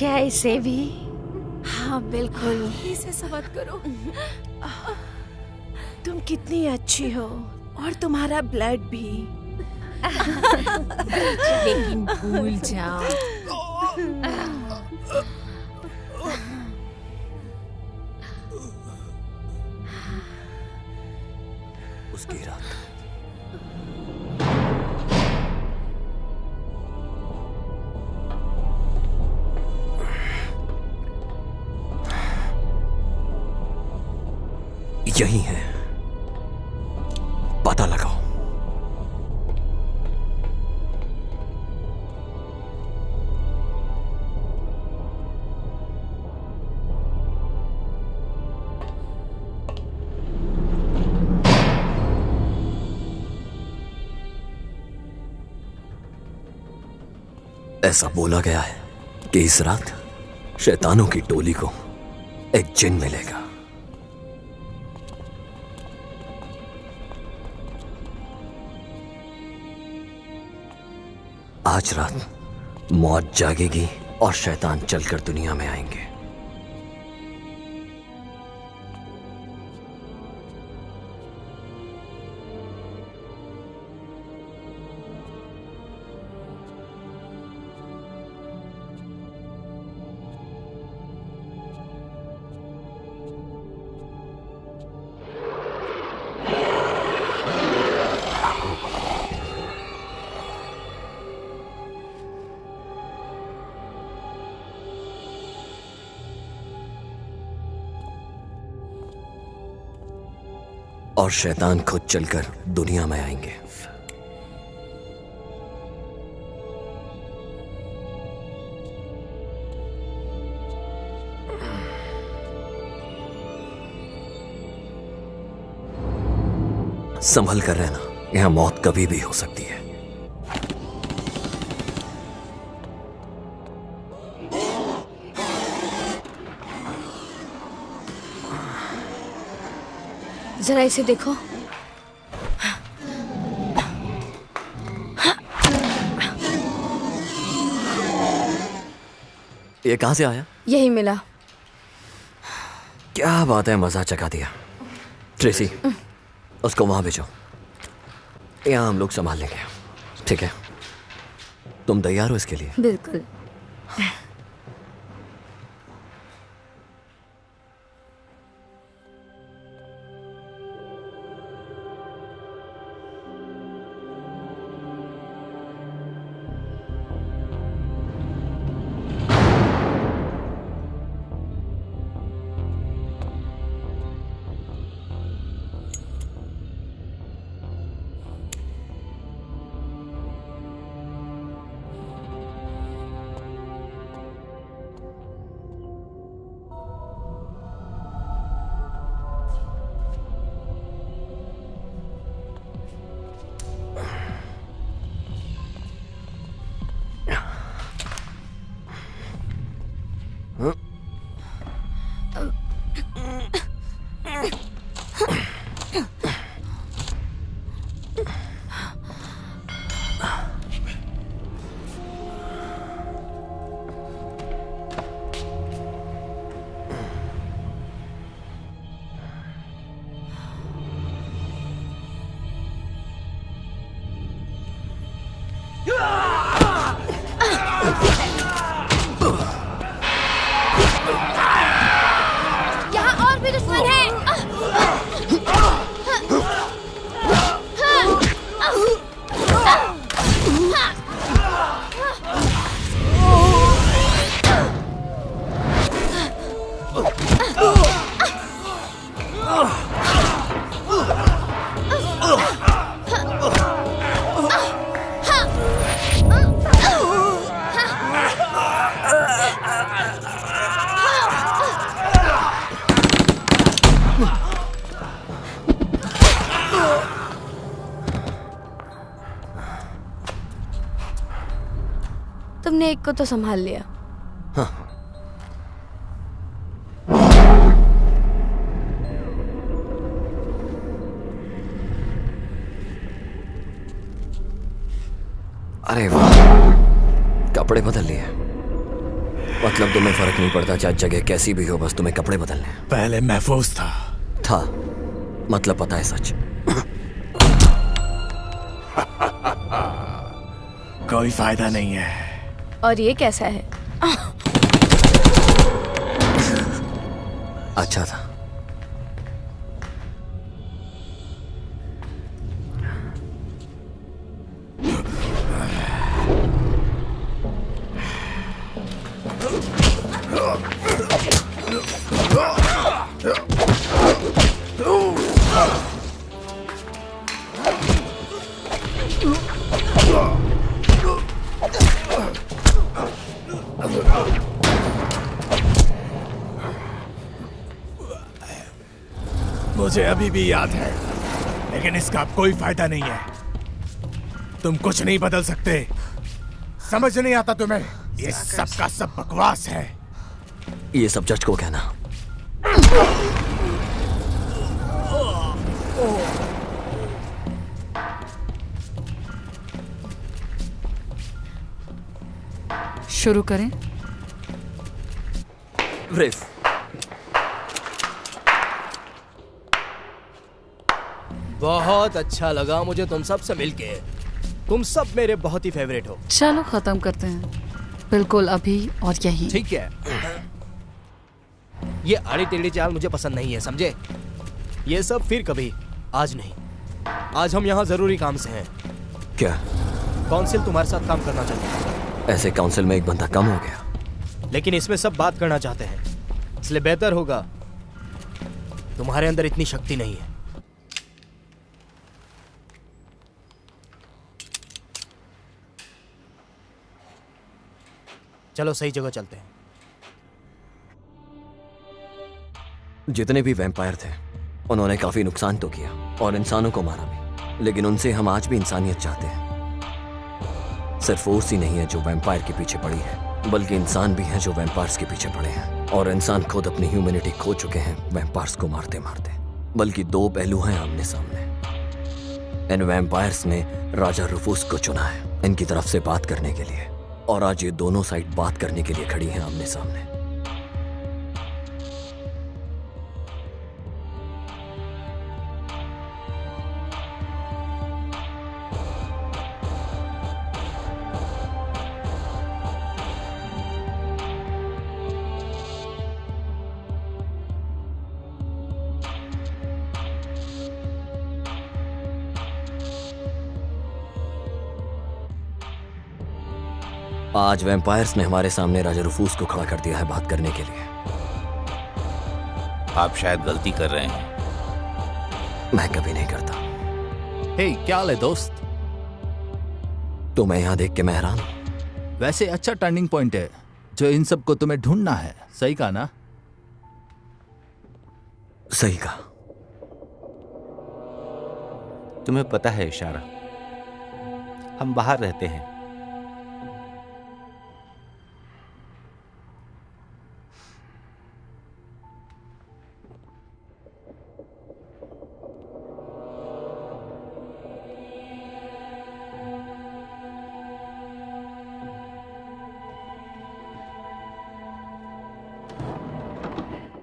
क्या इसे भी? हाँ बिल्कुल। इसे सब मत करो। तुम कितनी अच्छी हो और तुम्हारा ब्लड भी। लेकिन भूल जाओ। उसकी रात यही है, पता लगाओ। ऐसा बोला गया है कि इस रात शैतानों की टोली को एक जिन मिलेगा। आज रात मौत जागेगी और शैतान चलकर दुनिया में आएंगे। और शैतान खुद चलकर दुनिया में आएंगे। संभल कर रहना, यहां मौत कभी भी हो सकती है। जरा इसे देखो। ये कहां से आया? यही मिला। क्या बात है, मजा चखा दिया। ट्रेसी, उसको वहां भेजो, यहां हम लोग संभाल लेंगे। ठीक है? तुम तैयार हो इसके लिए? बिल्कुल। तुमने एक को तो संभाल लिया। हाँ। अरे वाह, कपड़े बदल लिए। मतलब तुम्हें फर्क नहीं पड़ता चाहे जगह कैसी भी हो, बस तुम्हें कपड़े बदलने हैं। पहले महफूज था। मतलब पता है सच। कोई फायदा नहीं है। और ये कैसा है? अच्छा था। मुझे अभी भी याद है, लेकिन इसका अब कोई फायदा नहीं है। तुम कुछ नहीं बदल सकते। समझ नहीं आता तुम्हें? ये सब का सब बकवास है। ये सब जज को कहना। शुरू करें? ब्रीफ। बहुत अच्छा लगा मुझे तुम सब से मिलके। तुम सब मेरे बहुत ही फेवरेट हो। चलो खत्म करते हैं, बिल्कुल अभी और यही। ठीक है। ये आड़ी टेढ़ी चाल मुझे पसंद नहीं है, समझे? ये सब फिर कभी, आज नहीं। आज हम यहाँ जरूरी काम से हैं। क्या? काउंसिल तुम्हारे साथ काम करना चाहती है। ऐसे काउंसिल में एक बंदा कम हो गया, लेकिन इसमें सब बात करना चाहते हैं, इसलिए बेहतर होगा। तुम्हारे अंदर इतनी शक्ति नहीं है। चलो सही जगह चलते हैं। जितने भी वैम्पायर थे उन्होंने काफी नुकसान तो किया और इंसानों को मारा भी, लेकिन उनसे हम आज भी इंसानियत चाहते हैं। सिर्फ फोर्स ही नहीं है जो वैम्पायर के पीछे पड़ी है, बल्कि इंसान भी हैं जो वैम्पायर्स के पीछे पड़े हैं। और इंसान खुद अपनी ह्यूमैनिटी खो चुके हैं वैम्पायर्स को मारते मारते। बल्कि दो पहलू हैं आमने सामने। इन वैम्पायर्स ने राजा रुफूस को चुना है इनकी तरफ से बात करने के लिए, और आज ये दोनों साइड बात करने के लिए खड़ी हैं आमने सामने। आज वैम्पायर्स ने हमारे सामने राजा रुफूस को खड़ा कर दिया है बात करने के लिए। आप शायद गलती कर रहे हैं। मैं कभी नहीं करता। हे, क्या हाल है दोस्त? तो मैं यहाँ देख के मैं हैरान हूं। वैसे अच्छा टर्निंग पॉइंट है जो इन सब को तुम्हें ढूंढना है। सही कहा ना? सही कहा। तुम्हें पता है इशारा, हम बाहर रहते हैं।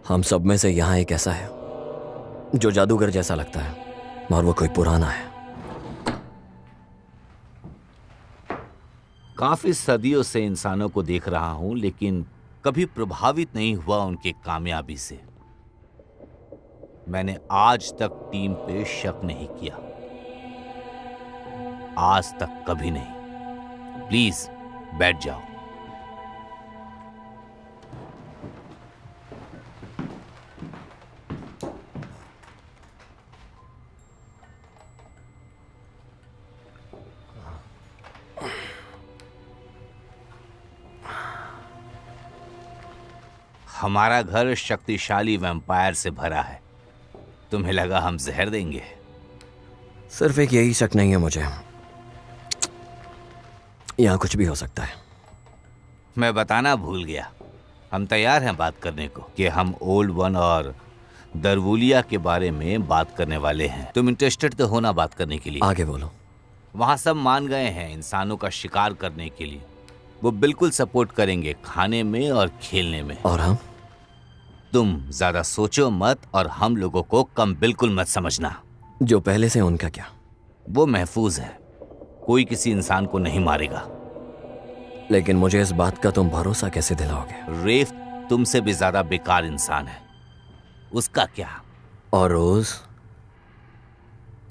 हम सब में से यहाँ एक ऐसा है जो जादूगर जैसा लगता है, और वो कोई पुराना है। काफी सदियों से इंसानों को देख रहा हूं, लेकिन कभी प्रभावित नहीं हुआ उनकी कामयाबी से। मैंने आज तक टीम पे शक नहीं किया, आज तक कभी नहीं। प्लीज बैठ जाओ। हमारा घर शक्तिशाली वैम्पायर से भरा है। तुम्हें लगा हम जहर देंगे? सिर्फ एक यही शक नहीं है मुझे, यहाँ कुछ भी हो सकता है। मैं बताना भूल गया, हम तैयार हैं बात करने को कि हम ओल्ड वन और दरवुलिया के बारे में बात करने वाले हैं। तुम इंटरेस्टेड तो हो ना बात करने के लिए? आगे बोलो। वहां सब मान गए हैं इंसानों का शिकार करने के लिए। वो बिल्कुल सपोर्ट करेंगे खाने में और खेलने में। और हम? तुम ज्यादा सोचो मत और हम लोगों को कम बिल्कुल मत समझना। जो पहले से उनका क्या? वो महफूज है, कोई किसी इंसान को नहीं मारेगा। लेकिन मुझे इस बात का तुम भरोसा कैसे दिलाओगे? रेफ तुमसे भी ज्यादा बेकार इंसान है, उसका क्या? और रोज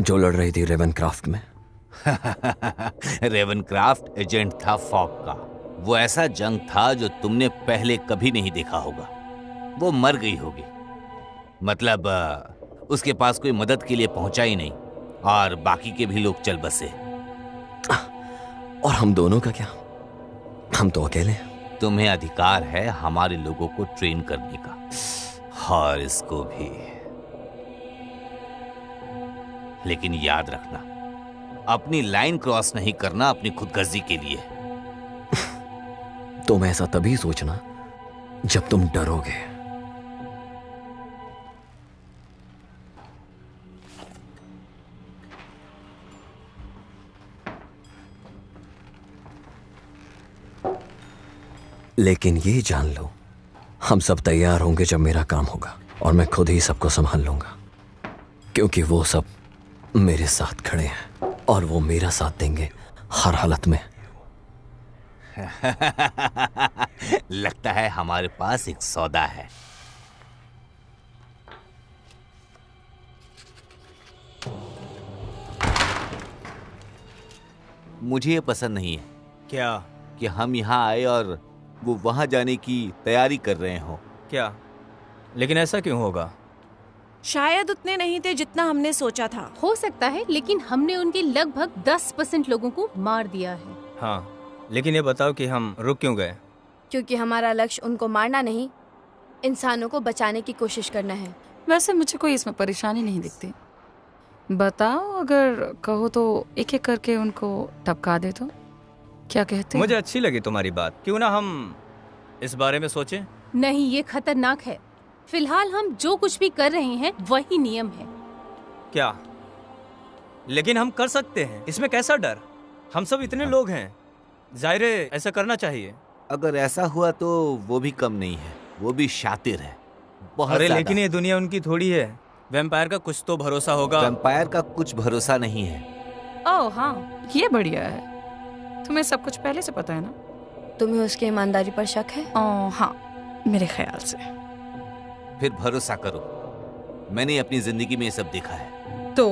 जो लड़ रही थी रेवनक्राफ्ट में? रेवनक्राफ्ट एजेंट था फॉग का। वो ऐसा जंग था जो तुमने पहले कभी नहीं देखा होगा। वो मर गई होगी, मतलब उसके पास कोई मदद के लिए पहुंचा ही नहीं, और बाकी के भी लोग चल बसे। और हम दोनों का क्या? हम तो अकेले हैं। तुम्हें अधिकार है हमारे लोगों को ट्रेन करने का, और इसको भी। लेकिन याद रखना, अपनी लाइन क्रॉस नहीं करना अपनी खुदगर्जी के लिए। तुम ऐसा तभी सोचना जब तुम डरोगे। लेकिन ये जान लो, हम सब तैयार होंगे जब मेरा काम होगा, और मैं खुद ही सबको संभाल लूंगा, क्योंकि वो सब मेरे साथ खड़े हैं और वो मेरा साथ देंगे हर हालत में। लगता है हमारे पास एक सौदा है। मुझे ये पसंद नहीं है क्या? कि हम यहाँ आए और वो वहां जाने की तैयारी कर रहे हो। क्या? लेकिन ऐसा क्यों होगा? शायद उतने नहीं थे जितना हमने सोचा था। हो सकता है, लेकिन हमने उनके लगभग 10% लोगों को मार दिया है। हाँ, लेकिन ये बताओ कि हम रुक क्यों गए? क्योंकि हमारा लक्ष्य उनको मारना नहीं, इंसानों को बचाने की कोशिश करना है। वैसे मुझे कोई इसमें परेशानी नहीं दिखती। बताओ, अगर कहो तो एक एक करके उनको टपका दे तो क्या कहते? मुझे अच्छी लगी तुम्हारी बात। क्यों ना हम इस बारे में सोचें? नहीं, ये खतरनाक है। फिलहाल हम जो कुछ भी कर रहे हैं वही नियम है। क्या? लेकिन हम कर सकते हैं, इसमें कैसा डर? हम सब इतने लोग हैं, जाहिर है ऐसा करना चाहिए। अगर ऐसा हुआ तो वो भी कम नहीं है, वो भी शातिर है बहुत। अरे ज्यादा। लेकिन ये दुनिया उनकी थोड़ी है। वैम्पायर का कुछ तो भरोसा होगा। वैम्पायर का कुछ भरोसा नहीं है। ओह हाँ, ये बढ़िया है। तुम्हें सब कुछ पहले से पता है ना? तुम्हें उसकी ईमानदारी पर शक है? ओह हाँ, मेरे ख्याल से। फिर भरोसा करो, मैंने अपनी जिंदगी में ये सब देखा है। तो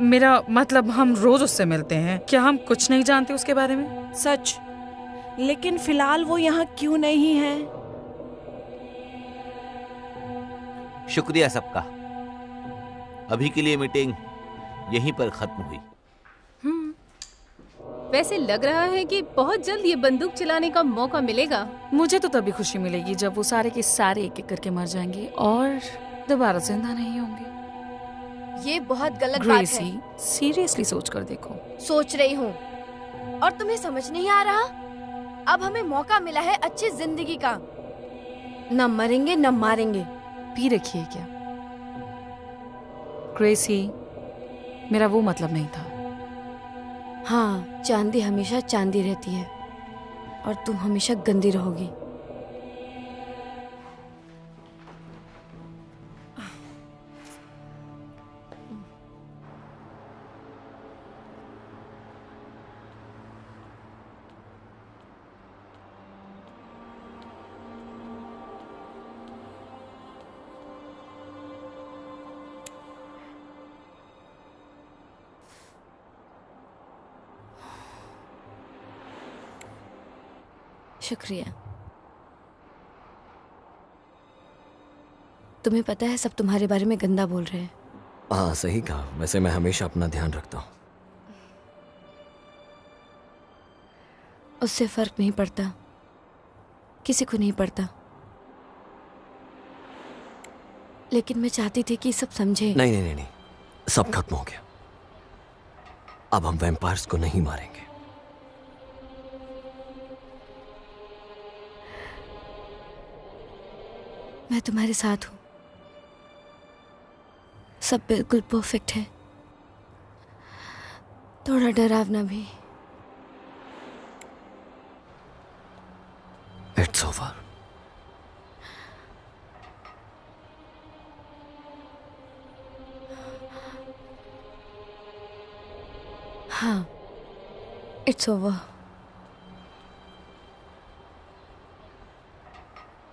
मेरा मतलब हम रोज उससे मिलते हैं, क्या हम कुछ नहीं जानते उसके बारे में? सच, लेकिन फिलहाल वो यहाँ क्यों नहीं है? शुक्रिया सबका। अभी के लिए मीटिंग यहीं पर खत्म हुई। वैसे लग रहा है कि बहुत जल्द ये बंदूक चलाने का मौका मिलेगा। मुझे तो तभी खुशी मिलेगी जब वो सारे के सारे एक एक करके मर जाएंगे और दोबारा जिंदा नहीं होंगे। ये बहुत गलत बात ग्रेसी, है। सीरियसली सोच कर देखो। सोच रही हूँ, और तुम्हें समझ नहीं आ रहा? अब हमें मौका मिला है अच्छी जिंदगी का। न मरेंगे न मारेंगे। पी रखी है क्या? ग्रेसी, मेरा वो मतलब नहीं था। हाँ, चांदी हमेशा चांदी रहती है, और तुम हमेशा गंदी रहोगी। शुक्रिया। तुम्हें पता है, सब तुम्हारे बारे में गंदा बोल रहे हैं। हाँ सही कहा। वैसे मैं हमेशा अपना ध्यान रखता हूँ। उससे फर्क नहीं पड़ता, किसी को नहीं पड़ता। लेकिन मैं चाहती थी कि सब समझे। नहीं नहीं नहीं नहीं, सब खत्म हो गया। अब हम वैम्पायर्स को नहीं मारेंगे। मैं तुम्हारे साथ हूं। सब बिल्कुल परफेक्ट है, थोड़ा डरावना भी। It's over. हाँ, इट्स ओवर।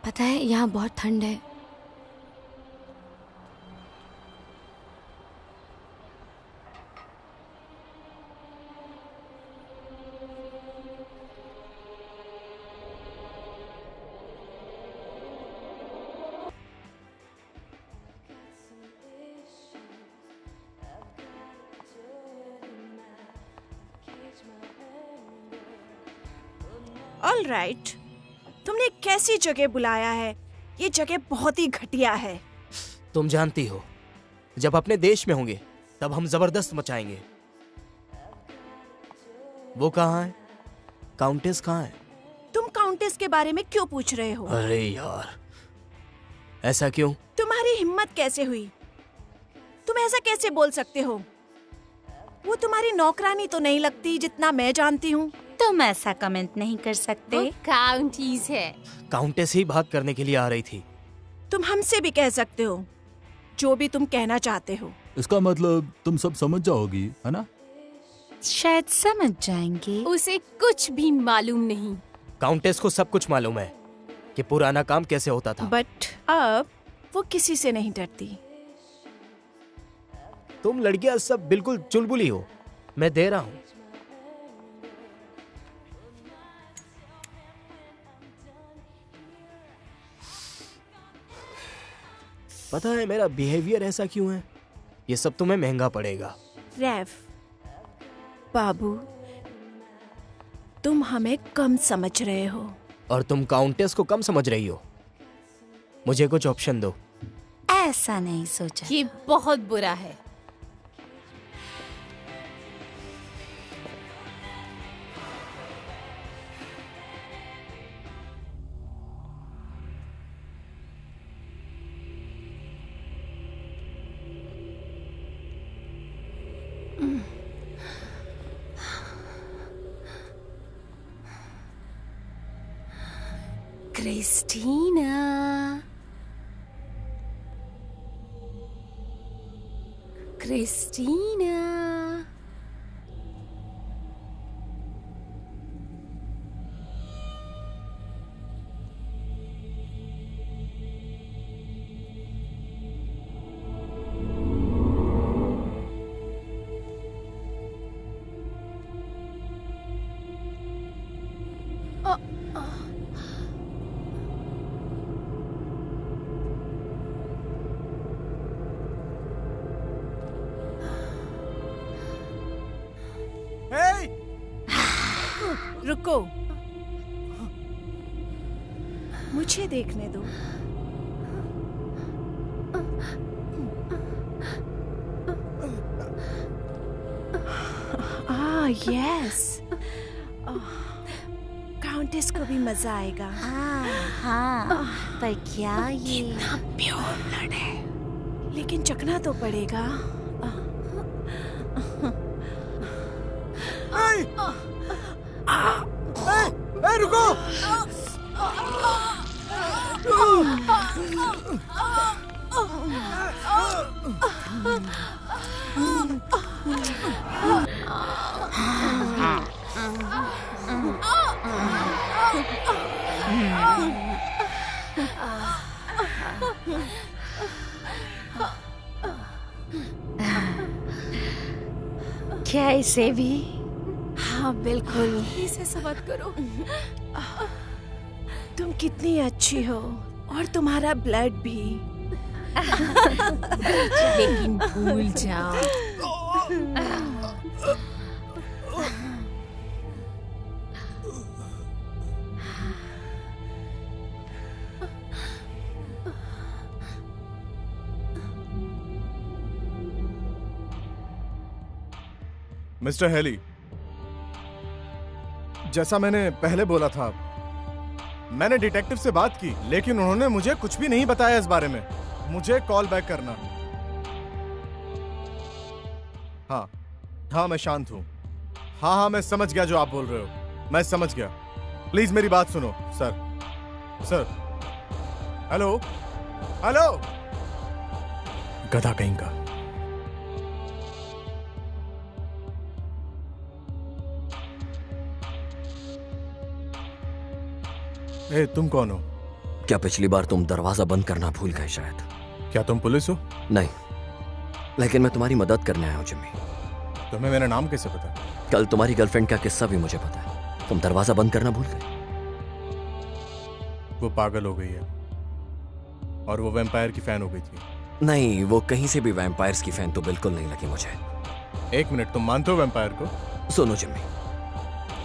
पता है यहाँ बहुत ठंड है। ऑल राइट, तुमने कैसी जगह बुलाया है? ये जगह बहुत ही घटिया है। तुम जानती हो, जब अपने देश में होंगे तब हम जबरदस्त मचाएंगे। वो कहाँ है? काउंटेस कहाँ है? तुम काउंटेस के बारे में क्यों पूछ रहे हो? अरे यार, ऐसा क्यों? तुम्हारी हिम्मत कैसे हुई? तुम ऐसा कैसे बोल सकते हो? वो तुम्हारी नौकरानी तो नहीं लगती जितना मैं जानती हूँ। तुम ऐसा कमेंट नहीं कर सकते। वो काउंटीज है। काउंटेस ही बात करने के लिए आ रही थी। तुम हमसे भी कह सकते हो जो भी तुम कहना चाहते हो। इसका मतलब तुम सब समझ जाओगी, है ना? शायद समझ जाएंगे। उसे कुछ भी मालूम नहीं। काउंटेस को सब कुछ मालूम है कि पुराना काम कैसे होता था। बट अब वो किसी से नहीं डरती। तुम लड़कियां सब बिल्कुल चुलबुली हो। मैं दे रहा हूँ। पता है मेरा बिहेवियर ऐसा क्यों है? ये सब तुम्हें महंगा पड़ेगा। रैफ, बाबू, तुम हमें कम समझ रहे हो। और तुम काउंटेस को कम समझ रही हो। मुझे कुछ ऑप्शन दो। ऐसा नहीं सोचा। ये बहुत बुरा है। क्रिस्टीना, क्रिस्टीना, रुको, मुझे देखने दो। यस, काउंटेस को भी मजा आएगा। हाँ, पर क्या ये प्योर ब्लड है, लेकिन चखना तो पड़ेगा। रुको! क्या इसे भी? हाँ बिल्कुल। इसे सब करो। तुम कितनी अच्छी हो और तुम्हारा ब्लड भी। लेकिन भूल जाओ। मिस्टर हेली, जैसा मैंने पहले बोला था, मैंने डिटेक्टिव से बात की, लेकिन उन्होंने मुझे कुछ भी नहीं बताया इस बारे में। मुझे कॉल बैक करना। हाँ, मैं शांत हूँ। हाँ, मैं समझ गया जो आप बोल रहे हो। मैं समझ गया। प्लीज मेरी बात सुनो सर। सर। Hello hello. गधा कहीं का। ए, तुम कौन हो? क्या पिछली बार तुम दरवाजा बंद करना भूल गए शायद? क्या तुम पुलिस हो? नहीं, लेकिन मैं तुम्हारी मदद करने आया हूँ जिम्मी। तुम्हें मेरा नाम कैसे पता? कल तुम्हारी गर्लफ्रेंड का किस्सा भी मुझे पता है। तुम दरवाजा बंद करना भूल गए। वो पागल हो गई है और वो वैम्पायर की फैन हो गई थी। नहीं, वो कहीं से भी वैम्पायर्स की फैन तो बिल्कुल नहीं लगी मुझे। एक मिनट, तुम मानते हो वैम्पायर को? सुनो जिम्मी,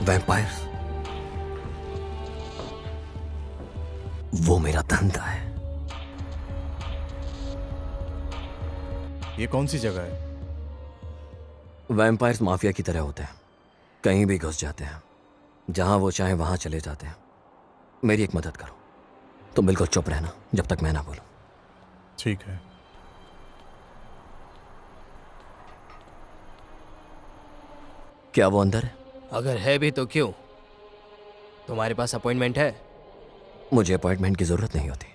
वैम्पायर्स वो मेरा धंधा है। ये कौन सी जगह है? वैम्पायर्स माफिया की तरह होते हैं, कहीं भी घुस जाते हैं, जहां वो चाहे वहां चले जाते हैं। मेरी एक मदद करो, तुम बिल्कुल चुप रहना जब तक मैं ना बोलूं। ठीक है। क्या वो अंदर है? अगर है भी तो क्यों? तुम्हारे पास अपॉइंटमेंट है? मुझे अपॉइंटमेंट की जरूरत नहीं होती।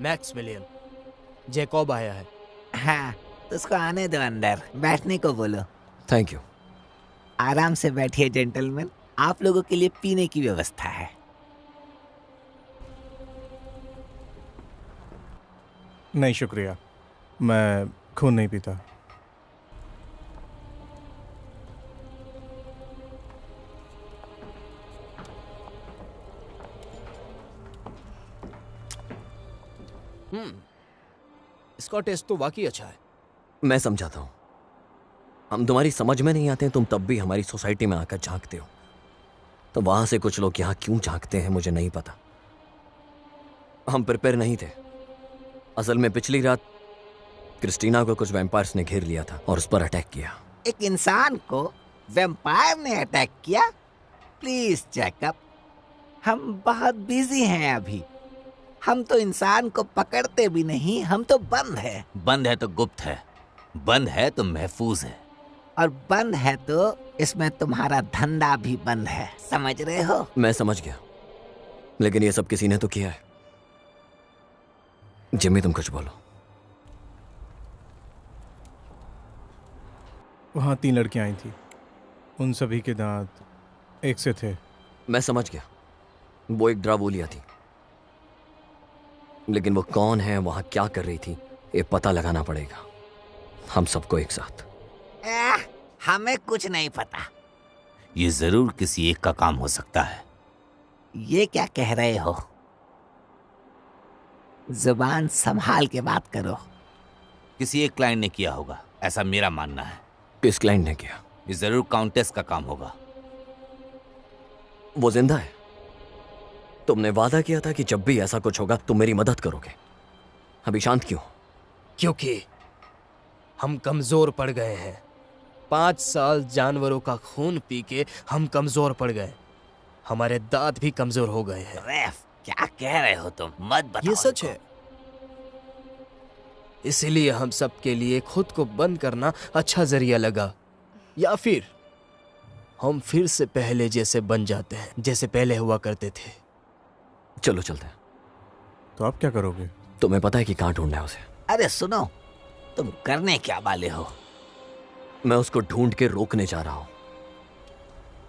मैक्समिलियन, जैकब आया है। हाँ, तो उसको आने दो अंदर, बैठने को बोलो। Thank you. आराम से बैठिए जेंटलमैन, आप लोगों के लिए पीने की व्यवस्था है। नहीं शुक्रिया, मैं खून नहीं पीता। इसका टेस्ट तो वाकई अच्छा है। मैं समझाता हूं, हम तुम्हारी समझ में नहीं आते हैं, तुम तब भी हमारी सोसाइटी में आकर झांकते हो। तो वहां से कुछ लोग यहां क्यों झांकते हैं मुझे नहीं पता। हम प्रिपेयर नहीं थे। असल में पिछली रात क्रिस्टीना को कुछ वैम्पायर्स ने घेर लिया था और उस पर अटैक किया। एक इंसान को वैम्पायर ने अटैक किया? प्लीज जैकब, हम बहुत बिजी हैं अभी। हम तो इंसान को पकड़ते भी नहीं, हम तो बंद है। बंद है तो गुप्त है, बंद है तो महफूज है, और बंद है तो इसमें तुम्हारा धंधा भी बंद है, समझ रहे हो? मैं समझ गया, लेकिन ये सब किसी ने तो किया है। जिम्मी तुम कुछ बोलो। वहां 3 लड़कियां आई थी, उन सभी के दांत एक से थे। मैं समझ गया, वो एक ड्रावोलिया थी, लेकिन वो कौन है, वहां क्या कर रही थी, ये पता लगाना पड़ेगा हम सबको एक साथ। हमें कुछ नहीं पता। ये जरूर किसी एक का काम हो सकता है। ये क्या कह रहे हो? जुबान संभाल के बात करो। किसी एक क्लाइंट ने किया होगा, ऐसा मेरा मानना है। किस क्लाइंट ने किया? ये जरूर काउंटेस का काम होगा। वो जिंदा है? तुमने वादा किया था कि जब भी ऐसा कुछ होगा तुम मेरी मदद करोगे। अभी शांत क्यों? क्योंकि हम कमजोर पड़ गए हैं। 5 साल जानवरों का खून पी के हम कमजोर पड़ गए। हमारे दांत भी कमजोर हो गए हैं। रेफ, क्या कह रहे हो तुम? मत बताओ। ये सच है। इसीलिए हम सब के लिए खुद को बंद करना अच्छा जरिया लगा, या फिर हम फिर से पहले जैसे बन जाते हैं, जैसे पहले हुआ करते थे। चलो चलते हैं। तो आप क्या करोगे? तुम्हें पता है कि कहां ढूंढना है उसे? अरे सुनो, तुम करने क्या वाले हो? मैं उसको ढूंढ के रोकने जा रहा हूं,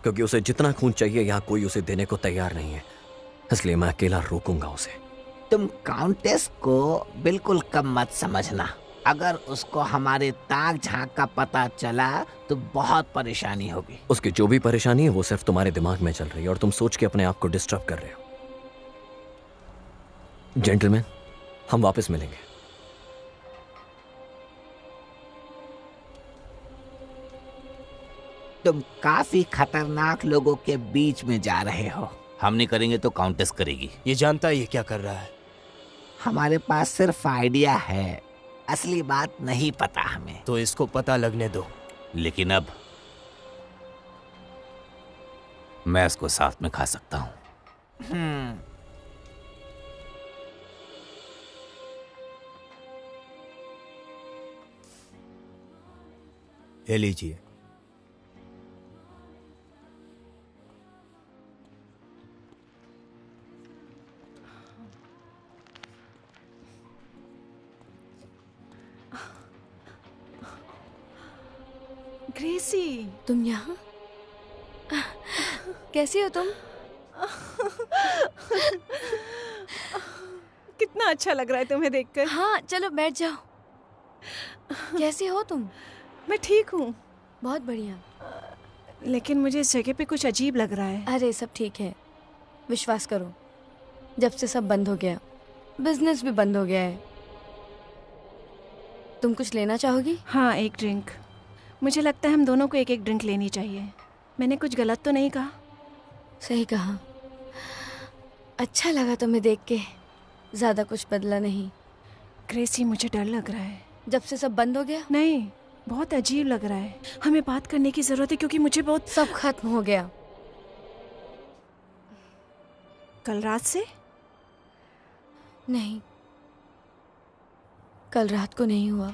क्योंकि उसे जितना खून चाहिए यहां कोई उसे देने को तैयार नहीं है, इसलिए मैं अकेला रोकूंगा उसे। तुम काउंटेस को बिल्कुल कम मत समझना। अगर उसको हमारे ताक झांक का पता चला तो बहुत परेशानी होगी। उसकी जो भी परेशानी है वो सिर्फ तुम्हारे दिमाग में चल रही है और तुम सोच के अपने आप को डिस्टर्ब कर रहे हो। जेंटलमैन, हम वापस मिलेंगे। तुम काफी खतरनाक लोगों के बीच में जा रहे हो। हम नहीं करेंगे तो काउंटेस करेगी। ये जानता है ये क्या कर रहा है। हमारे पास सिर्फ आइडिया है, असली बात नहीं पता हमें। तो इसको पता लगने दो। लेकिन अब मैं इसको साथ में खा सकता हूं। ये लीजिए। ग्रेसी, तुम यहाँ? कैसी हो तुम? कितना अच्छा लग रहा है तुम्हें देखकर। हाँ, चलो बैठ जाओ। कैसी हो तुम? मैं ठीक हूँ। बहुत बढ़िया। लेकिन मुझे इस जगह पे कुछ अजीब लग रहा है। अरे सब ठीक है, विश्वास करो। जब से सब बंद हो गया, बिजनेस भी बंद हो गया है। तुम कुछ लेना चाहोगी? हाँ, एक ड्रिंक। मुझे लगता है हम दोनों को एक एक ड्रिंक लेनी चाहिए। मैंने कुछ गलत तो नहीं कहा? सही कहा। अच्छा लगा तुम्हें देख के, ज्यादा कुछ बदला नहीं। ग्रेसी, मुझे डर लग रहा है। जब से सब बंद हो गया? नहीं, बहुत अजीब लग रहा है। हमें बात करने की जरूरत है क्योंकि मुझे बहुत। सब खत्म हो गया। कल रात से? नहीं, कल रात को नहीं हुआ,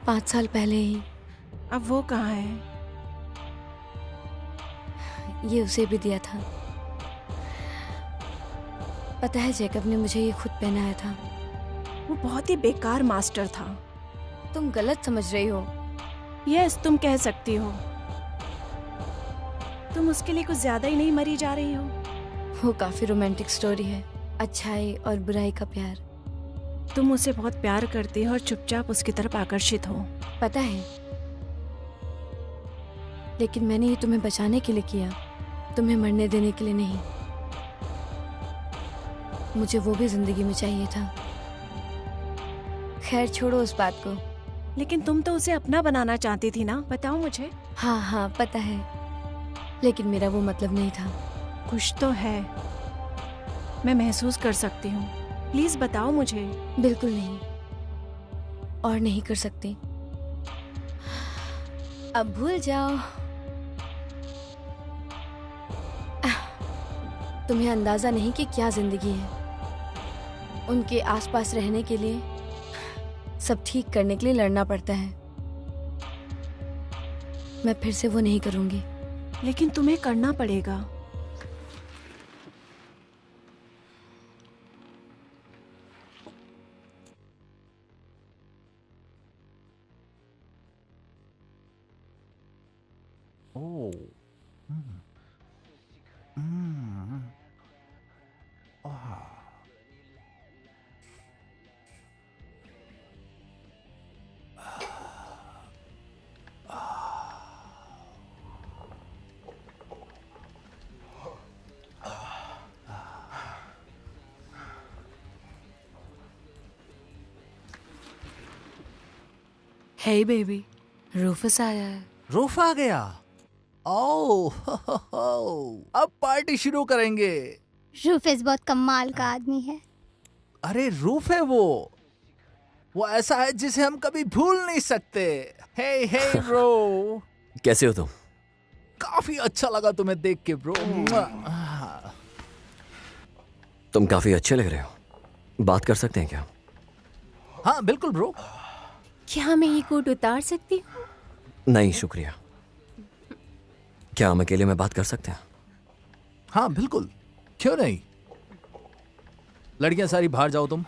5 साल पहले ही। अब वो कहाँ है? ये उसे भी दिया था। पता है, जैकब ने मुझे ये खुद पहनाया था। वो बहुत ही बेकार मास्टर था। तुम गलत समझ रही हो। यस, तुम कह सकती हो। तुम उसके लिए कुछ ज्यादा ही नहीं मरी जा रही हो? वो काफी रोमांटिक स्टोरी है, अच्छाई और बुराई का प्यार। तुम उसे बहुत प्यार करती हो और चुपचाप उसकी तरफ आकर्षित हो। पता है, लेकिन मैंने ये तुम्हें बचाने के लिए किया, तुम्हें मरने देने के लिए नहीं। मुझे वो भी जिंदगी में चाहिए था। खैर छोड़ो उस बात को। लेकिन तुम तो उसे अपना बनाना चाहती थी ना, बताओ मुझे। हाँ हाँ पता है, लेकिन मेरा वो मतलब नहीं था। कुछ तो है, मैं महसूस कर सकती हूँ। प्लीज बताओ मुझे। बिल्कुल नहीं, और नहीं कर सकती। अब भूल जाओ। तुम्हें अंदाजा नहीं कि क्या जिंदगी है। उनके आसपास रहने के लिए, सब ठीक करने के लिए लड़ना पड़ता है। मैं फिर से वो नहीं करूंगी। लेकिन तुम्हें करना पड़ेगा। ओह, हे बेबी, रूफस आया है। रूफ आ गया? ओह, अब पार्टी शुरू करेंगे। रूफेस बहुत कमाल का आदमी है। अरे रूफ है वो ऐसा है जिसे हम कभी भूल नहीं सकते। हे ब्रो, कैसे हो तुम? काफी अच्छा लगा तुम्हें देख के ब्रो। तुम काफी अच्छे लग रहे हो। बात कर सकते हैं क्या? हाँ बिल्कुल ब्रो। क्या मैं ये कोट उतार सकती हूँ? नहीं शुक्रिया। क्या हम अकेले में बात कर सकते हैं? हाँ बिल्कुल, क्यों नहीं। लड़कियां सारी बाहर जाओ तुम।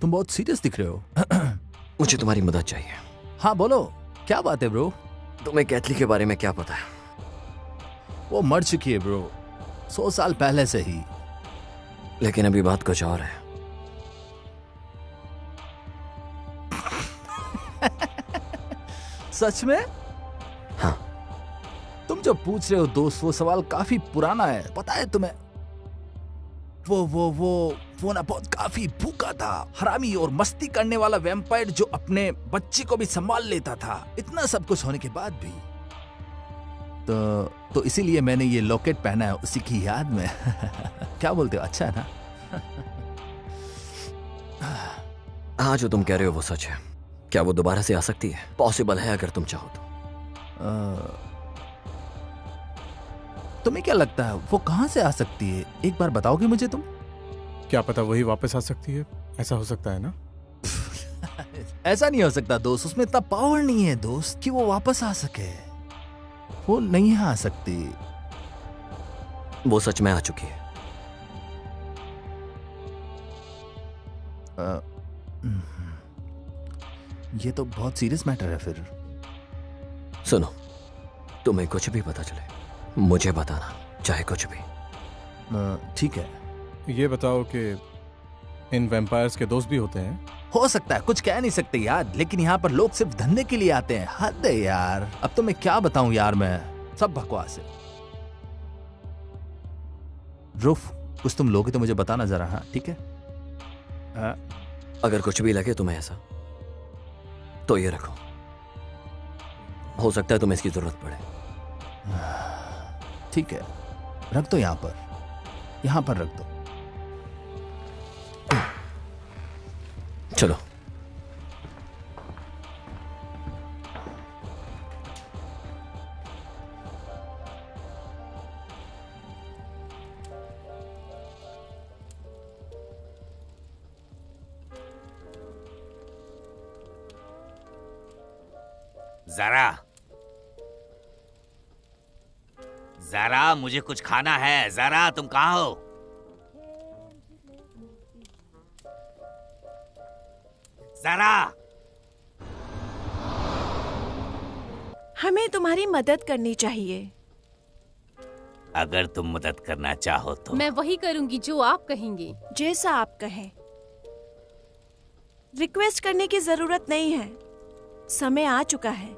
तुम बहुत सीरियस दिख रहे हो। मुझे तुम्हारी मदद चाहिए। हाँ बोलो, क्या बात है ब्रो? तुम्हें कैथली के बारे में क्या पता है? वो मर चुकी है ब्रो, 100 साल पहले से ही। लेकिन अभी बात कुछ और है। सच में? हाँ। तुम जो पूछ रहे हो दोस्त, वो सवाल काफी पुराना है, पता है तुम्हें? वो ना बहुत काफी भूखा था, हरामी और मस्ती करने वाला वैम्पायर जो अपने बच्चे को भी संभाल लेता था। इतना सब कुछ होने के बाद भी तो इसीलिए मैंने ये लॉकेट पहना है उसी की याद में। क्या बोलते हो, अच्छा है ना? हाँ, जो तुम कह रहे हो वो सच है। क्या वो दोबारा से आ सकती है? पॉसिबल है अगर तुम चाहो तो। तुम्हें क्या लगता है वो कहां से आ सकती है? एक बार बताओगे मुझे तुम? क्या पता वही वापस आ सकती है, ऐसा हो सकता है ना? ऐसा नहीं हो सकता दोस्त, उसमें इतना पावर नहीं है दोस्त कि वो वापस आ सके। वो नहीं आ सकती। वो सच में आ चुकी है। ये तो बहुत सीरियस मैटर है फिर। सुनो, तुम्हें कुछ भी पता चले मुझे बताना, चाहे कुछ भी। ठीक है। ये बताओ कि इन वैम्पायर्स के दोस्त भी होते हैं? हो सकता है, कुछ कह नहीं सकते यार, लेकिन यहाँ पर लोग सिर्फ धंधे के लिए आते हैं। हद है यार, अब तो मैं क्या बताऊं यार, मैं सब बकवास है। रूफ, कुछ तुम लोगे तो मुझे बताना जरा। हाँ ठीक है। अगर कुछ भी लगे तुम्हें ऐसा तो ये रखो, हो सकता है तुम्हें इसकी जरूरत पड़े। ठीक है, रख दो यहाँ पर रख दो। चलो। जरा मुझे कुछ खाना है। जरा तुम कहाँ हो? जरा हमें तुम्हारी मदद करनी चाहिए। अगर तुम मदद करना चाहो तो मैं वही करूंगी जो आप कहेंगे। जैसा आप कहें। रिक्वेस्ट करने की जरूरत नहीं है, समय आ चुका है।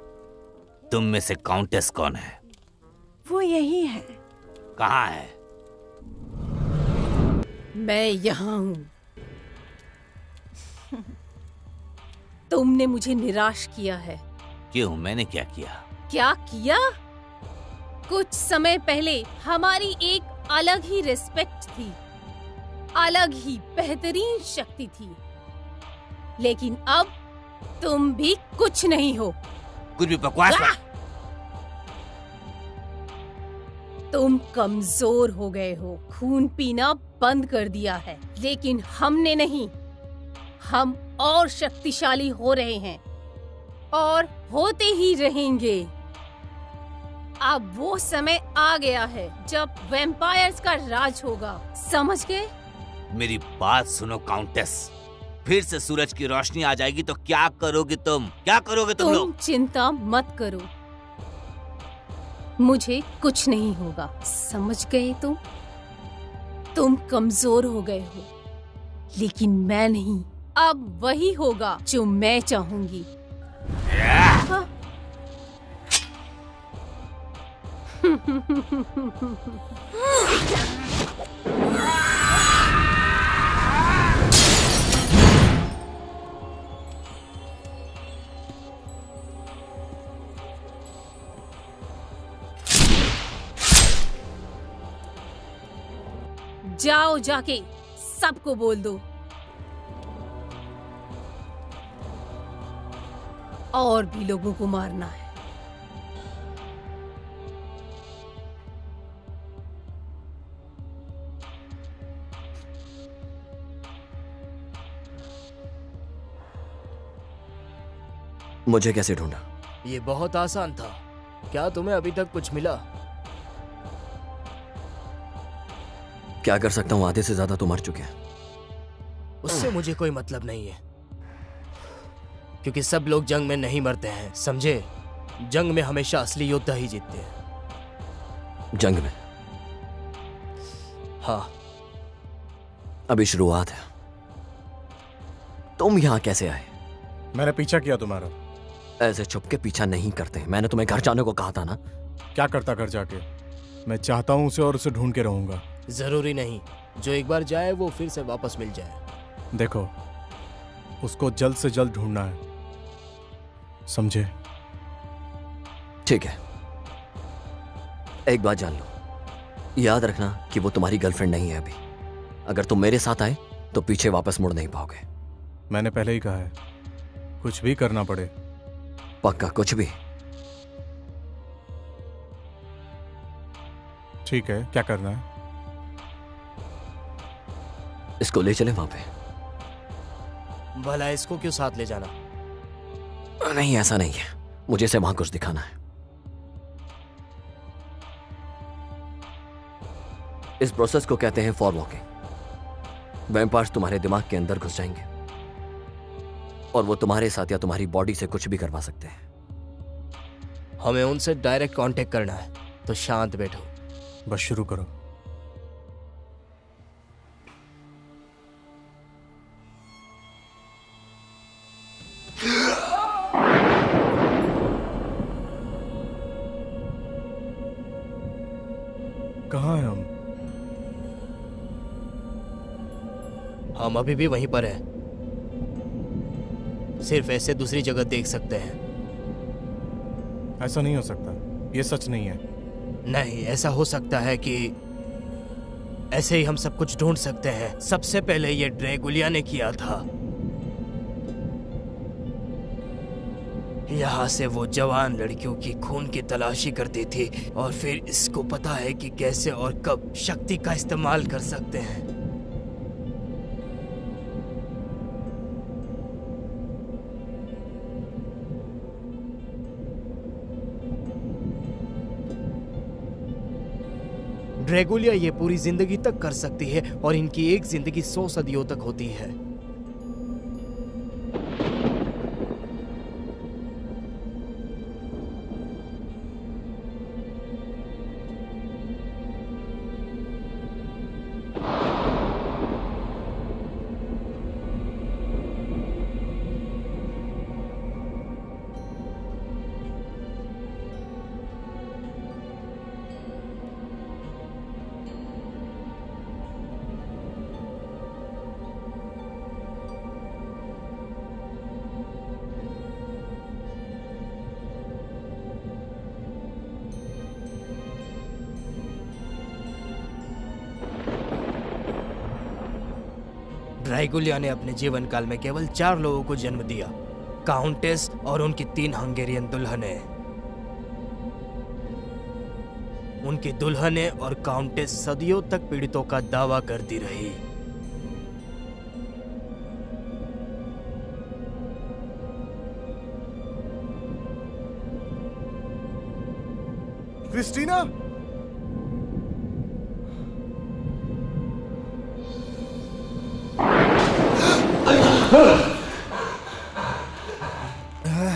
तुम में से काउंटेस कौन है? वो यही है। कहाँ है? मैं यहाँ हूँ। तुमने मुझे निराश किया है। क्यों? मैंने क्या किया? क्या किया? कुछ समय पहले हमारी एक अलग ही रिस्पेक्ट थी, अलग ही बेहतरीन शक्ति थी, लेकिन अब तुम भी कुछ नहीं हो। कुछ भी बकवास मत। तुम कमजोर हो गए हो, खून पीना बंद कर दिया है, लेकिन हमने नहीं। हम और शक्तिशाली हो रहे हैं और होते ही रहेंगे। अब वो समय आ गया है जब वैम्पायर्स का राज होगा, समझ गए? मेरी बात सुनो काउंटेस, फिर से सूरज की रोशनी आ जाएगी तो क्या करोगे तुम? क्या करोगे तुम लोग? चिंता मत करो, मुझे कुछ नहीं होगा, समझ गए तुम? तुम कमजोर हो गए हो, लेकिन मैं नहीं। अब वही होगा जो मैं चाहूंगी। हाँ? जाओ, जाके सबको बोल दो और भी लोगों को मारना है। मुझे कैसे ढूंढा? ये बहुत आसान था। क्या तुम्हें अभी तक कुछ मिला? क्या कर सकता हूँ? आधे से ज्यादा तो मर चुके हैं। उससे मुझे कोई मतलब नहीं है, क्योंकि सब लोग जंग में नहीं मरते हैं, समझे? जंग में हमेशा असली योद्धा ही जीतते हैं। जंग में? हाँ। अभी शुरुआत है। तुम यहाँ कैसे आए? मैंने पीछा किया तुम्हारा। ऐसे छुप के पीछा नहीं करते। मैंने तुम्हें घर जाने को कहा था ना। क्या करता घर जाके? मैं चाहता हूँ उसे और उसे ढूंढ के रहूंगा। जरूरी नहीं, जो एक बार जाए वो फिर से वापस मिल जाए। देखो, उसको जल्द से जल्द ढूंढना है, समझे? ठीक है, एक बात जान लो, याद रखना कि वो तुम्हारी गर्लफ्रेंड नहीं है अभी। अगर तुम मेरे साथ आए तो पीछे वापस मुड़ नहीं पाओगे। मैंने पहले ही कहा है, कुछ भी करना पड़े। पक्का? कुछ भी? ठीक है, क्या करना है? इसको ले चले वहां पे। भला इसको क्यों साथ ले जाना? नहीं, ऐसा नहीं है, मुझे इसे वहां कुछ दिखाना है। इस प्रोसेस को कहते हैं फॉर वॉकिंग। वैम्पायर्स तुम्हारे दिमाग के अंदर घुस जाएंगे और वो तुम्हारे साथ या तुम्हारी बॉडी से कुछ भी करवा सकते हैं। हमें उनसे डायरेक्ट कांटेक्ट करना है, तो शांत बैठो। बस शुरू करो। कहाँ हैं हम? हम अभी भी वहीं पर हैं। सिर्फ ऐसे दूसरी जगह देख सकते हैं। ऐसा नहीं हो सकता, ये सच नहीं है। नहीं, ऐसा हो सकता है कि ऐसे ही हम सब कुछ ढूंढ सकते हैं। सबसे पहले ये ड्रैगुलिया ने किया था। यहाँ से वो जवान लड़कियों की खून की तलाशी करती थी और फिर इसको पता है कि कैसे और कब शक्ति का इस्तेमाल कर सकते हैं। ड्रैगुलिया ये पूरी जिंदगी तक कर सकती है और इनकी एक जिंदगी 100 सदियों तक होती है। ड्रैगुलिया ने अपने जीवन काल में केवल 4 लोगों को जन्म दिया, काउंटेस और उनकी 3 हंगेरियन दुल्हनें। उनकी दुल्हनें और काउंटेस सदियों तक पीड़ितों का दावा करती रही। क्रिस्टीना,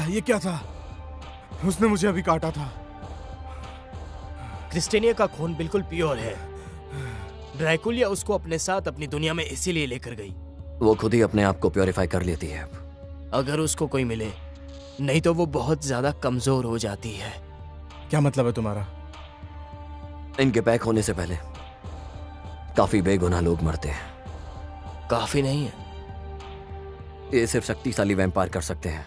ये क्या था? उसने मुझे अभी काटा था। क्रिस्टीनिया का खून बिल्कुल प्योर है। ड्रैकुलिया उसको अपने साथ अपनी दुनिया में इसीलिए लेकर गई। वो खुद ही अपने आप को प्योरीफाई कर लेती है अब। अगर उसको कोई मिले, नहीं तो वो बहुत ज्यादा कमजोर हो जाती है। क्या मतलब है तुम्हारा? इनके पैक होने से पहले काफी बेगुनाह लोग मरते हैं। काफी नहीं है, ये सिर्फ शक्तिशाली वैम्पायर कर सकते हैं।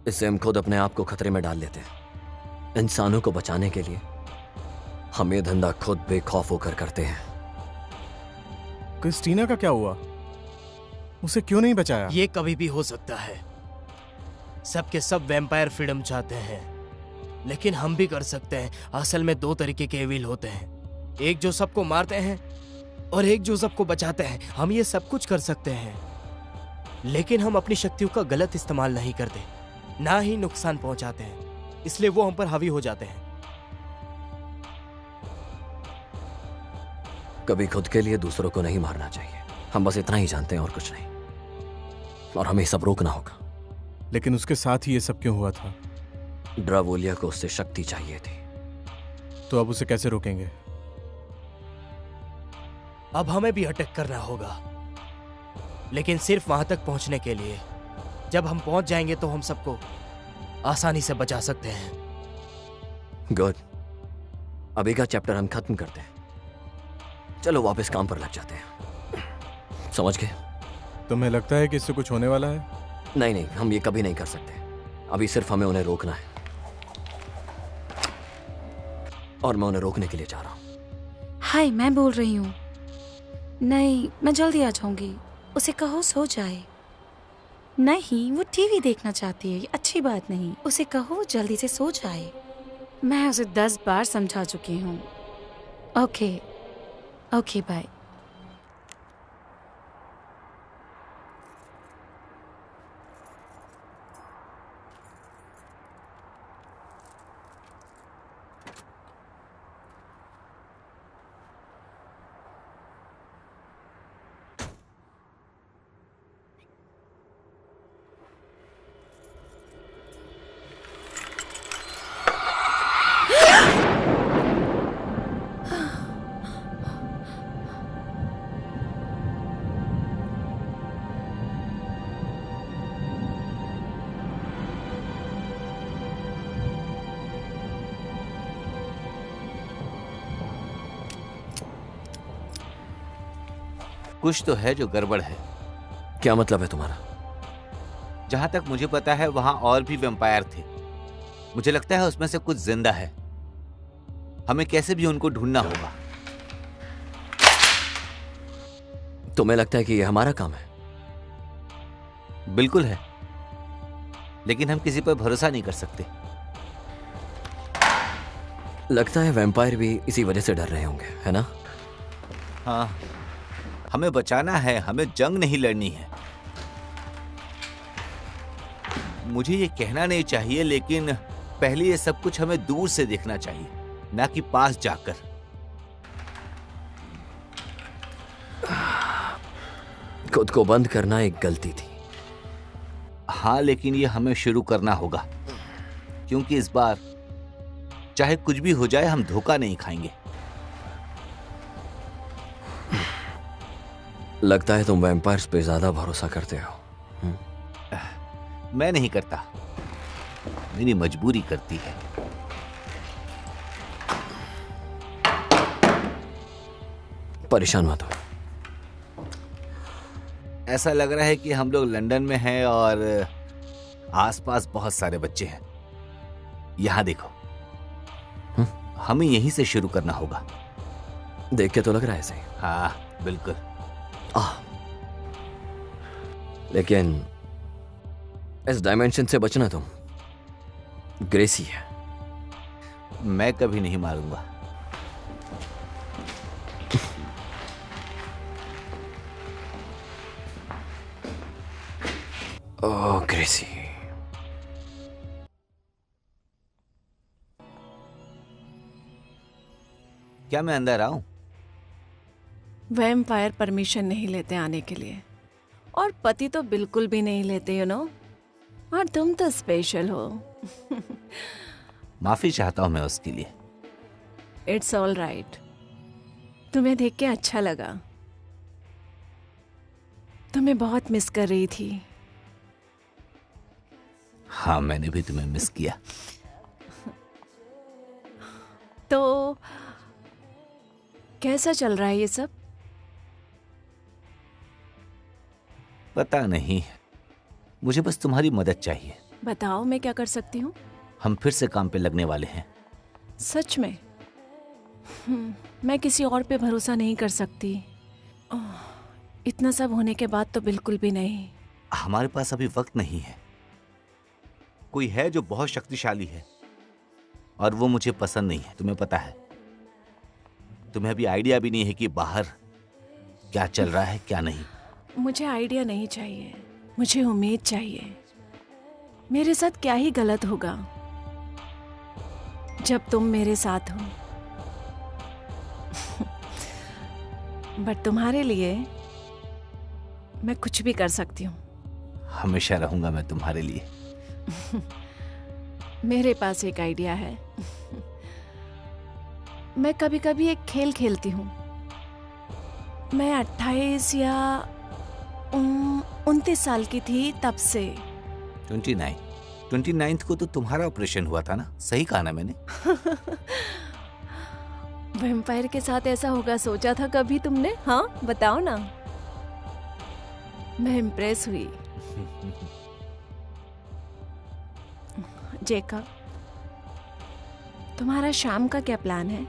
इससे हम खुद अपने आप को खतरे में डाल लेते हैं। इंसानों को बचाने के लिए हम ये धंधा खुद बेखौफ होकर करते हैं। क्रिस्टीना का क्या हुआ? उसे क्यों नहीं बचाया? ये कभी भी हो सकता है। सबके सब वैम्पायर फ्रीडम चाहते हैं, लेकिन हम भी कर सकते हैं। असल में 2 तरीके के एविल होते हैं, एक जो सबको मारते हैं और एक जो सबको बचाते हैं। हम ये सब कुछ कर सकते हैं, लेकिन हम अपनी शक्तियों का गलत इस्तेमाल नहीं करते, ना ही नुकसान पहुंचाते हैं। इसलिए वो हम पर हावी हो जाते हैं। कभी खुद के लिए दूसरों को नहीं मारना चाहिए। हम बस इतना ही जानते हैं और कुछ नहीं, और हमें सब रोकना होगा। लेकिन उसके साथ ही ये सब क्यों हुआ था? ड्रैगुलिया को उससे शक्ति चाहिए थी। तो अब उसे कैसे रोकेंगे? अब हमें भी अटैक करना होगा, लेकिन सिर्फ वहां तक पहुंचने के लिए। जब हम पहुंच जाएंगे तो हम सबको आसानी से बचा सकते हैं। गुड, अभी का चैप्टर हम खत्म करते हैं। चलो वापस काम पर लग जाते हैं। समझ गए? तुम्हें लगता है कि इससे कुछ होने वाला है? नहीं नहीं, हम ये कभी नहीं कर सकते। अभी सिर्फ हमें उन्हें रोकना है। और मैं उन्हें रोकने के लिए जा रहा हूँ। हाय, मैं बोल रही हूँ। नहीं, मैं जल्दी आ जाऊंगी। उसे कहो सो जाए। नहीं, वो टीवी देखना चाहती है, ये अच्छी बात नहीं। उसे कहो वो जल्दी से सो जाए। मैं उसे 10 बार समझा चुकी हूँ। Okay okay, bye. कुछ तो है जो गड़बड़ है। क्या मतलब है तुम्हारा? जहां तक मुझे पता है वहां और भी वैम्पायर थे। मुझे लगता है उसमें से कुछ जिंदा है। हमें कैसे भी उनको ढूंढना होगा। तुम्हें लगता है कि यह हमारा काम है? बिल्कुल है, लेकिन हम किसी पर भरोसा नहीं कर सकते। लगता है वैम्पायर भी इसी वजह से डर रहे होंगे, है ना? हाँ, हमें बचाना है, हमें जंग नहीं लड़नी है। मुझे ये कहना नहीं चाहिए, लेकिन पहले ये सब कुछ हमें दूर से देखना चाहिए, ना कि पास जाकर। खुद को बंद करना एक गलती थी। हाँ, लेकिन ये हमें शुरू करना होगा, क्योंकि इस बार चाहे कुछ भी हो जाए हम धोखा नहीं खाएंगे। लगता है तुम वैम्पायर्स पे ज्यादा भरोसा करते हो। मैं नहीं करता, मेरी मजबूरी करती है। परेशान मत हो। ऐसा लग रहा है कि हम लोग लंदन में हैं और आसपास बहुत सारे बच्चे हैं। यहां देखो, हमें यहीं से शुरू करना होगा। देख के तो लग रहा है ऐसे। हाँ, बिल्कुल। लेकिन इस डायमेंशन से बचना तुम ग्रेसी है। मैं कभी नहीं मारूंगा। ओह ग्रेसी। क्या मैं अंदर आऊं? वैम्पायर परमिशन नहीं लेते आने के लिए, और पति तो बिल्कुल भी नहीं लेते, यू नो। और तुम तो स्पेशल हो। माफी चाहता हूं मैं उसके लिए। It's all right. तुम्हें देख के अच्छा लगा। तुम्हें बहुत मिस कर रही थी। हाँ, मैंने भी तुम्हें मिस किया। तो कैसा चल रहा है ये सब? पता नहीं, मुझे बस तुम्हारी मदद चाहिए। बताओ, मैं क्या कर सकती हूँ? हम फिर से काम पे लगने वाले हैं। सच में? मैं किसी और पे भरोसा नहीं कर सकती। इतना सब होने के बाद तो बिल्कुल भी नहीं। हमारे पास अभी वक्त नहीं है। कोई है जो बहुत शक्तिशाली है, और वो मुझे पसंद नहीं है, तुम्हें पता है। तुम्हें अभी आइडिया भी नहीं है कि बाहर क्या चल रहा है क्या नहीं। मुझे आइडिया नहीं चाहिए, मुझे उम्मीद चाहिए। मेरे साथ क्या ही गलत होगा जब तुम मेरे साथ हो। बट तुम्हारे लिए मैं कुछ भी कर सकती हूँ। हमेशा रहूंगा मैं तुम्हारे लिए। मेरे पास एक आइडिया है। मैं कभी कभी एक खेल खेलती हूँ। मैं 28 या 29 साल की थी तब से। 29th को तो तुम्हारा ऑपरेशन हुआ था ना? सही कहा ना मैंने? वैम्पायर के साथ ऐसा होगा सोचा था कभी तुमने? हाँ, बताओ ना। मैं इम्प्रेस हुई। जेकब, तुम्हारा शाम का क्या प्लान है?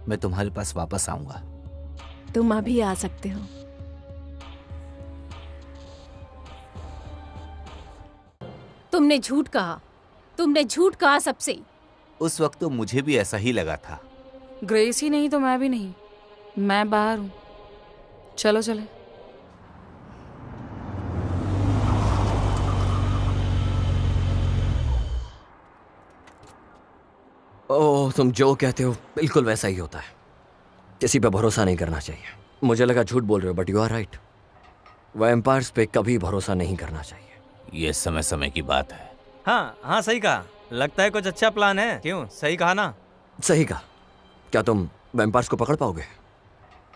मैं तुम्हारे पास वापस आऊंगा। तुम अभी आ सकते हो। तुमने झूठ कहा, तुमने झूठ कहा सबसे। उस वक्त तो मुझे भी ऐसा ही लगा था। ग्रेसी नहीं तो मैं भी नहीं, मैं बाहर हूँ। चलो चले। ओह, तुम जो कहते हो बिल्कुल वैसा ही होता है। किसी पे भरोसा नहीं करना चाहिए। मुझे लगा झूठ बोल रहे हो, but you are right. Vampires पे कभी भरोसा नहीं करना चाहिए। ये समय समय की बात है। हाँ हाँ, सही कहा। लगता है कुछ अच्छा प्लान है। क्यों, सही कहा ना? सही कहा। क्या तुम वैम्पायर्स को पकड़ पाओगे?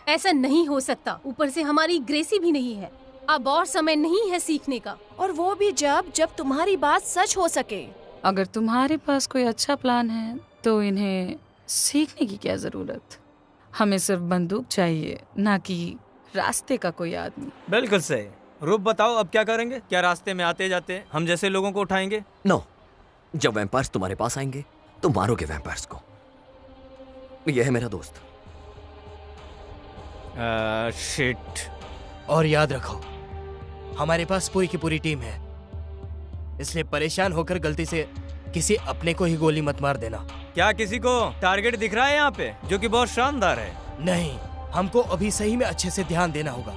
ऐसा नहीं हो सकता। ऊपर से हमारी ग्रेसी भी नहीं है। अब और समय नहीं है सीखने का। और वो भी जब तुम्हारी बात सच हो सके। अगर तुम्हारे पास कोई अच्छा प्लान है तो इन्हें सीखने की क्या जरूरत? हमें सिर्फ बंदूक चाहिए, ना कि रास्ते का कोई आदमी। बिल्कुल सही। रूप बताओ, अब क्या करेंगे? क्या रास्ते में आते जाते हम जैसे लोगों को उठाएंगे? नो, जब वैम्पायर्स तुम्हारे पास आएंगे तो मारोगे वैम्पायर्स को। यह है मेरा दोस्त। शिट। और याद रखो, हमारे पास पूरी की पूरी टीम है, इसलिए परेशान होकर गलती से किसी अपने को ही गोली मत मार देना। क्या किसी को टारगेट दिख रहा है यहाँ पे, जो कि बहुत शानदार है? नहीं, हमको अभी सही में अच्छे से ध्यान देना होगा।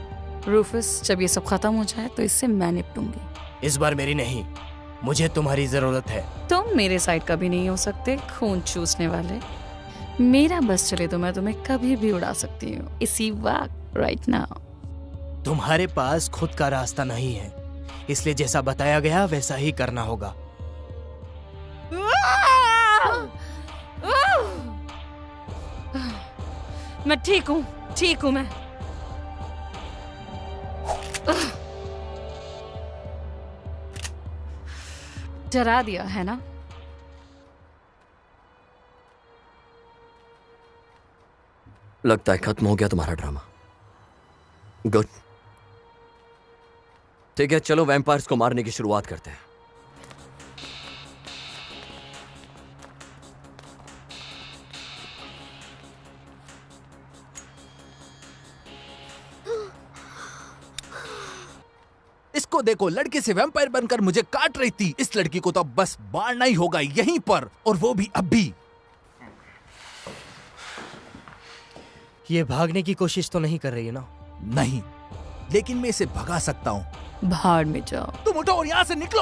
रूफस, जब ये सब खत्म हो जाए तो इससे मैं निपटूंगी। इस बार मेरी नहीं, मुझे तुम्हारी जरूरत है। तुम मेरे साइड कभी नहीं हो सकते, खून चूसने वाले। मेरा बस चले तो मैं तुम्हें कभी भी उड़ा सकती हूँ, इसी वक्त, राइट नाउ। तुम्हारे पास खुद का रास्ता नहीं है, इसलिए जैसा बताया गया वैसा ही करना होगा। मैं ठीक हूँ मैं। डरा दिया है ना? लगता है खत्म हो गया तुम्हारा ड्रामा। गुड। ठीक है, चलो वैम्पायर्स को मारने की शुरुआत करते हैं। इसको देखो, लड़के से वैम्पायर बनकर मुझे काट रही थी। इस लड़की को तो अब बस मारना ही होगा यहीं पर, और वो भी अभी। ये भागने की कोशिश तो नहीं कर रही है ना? नहीं, लेकिन मैं इसे भगा सकता हूँ। भाड़ में जाओ। तुम उठो और यहाँ से निकलो।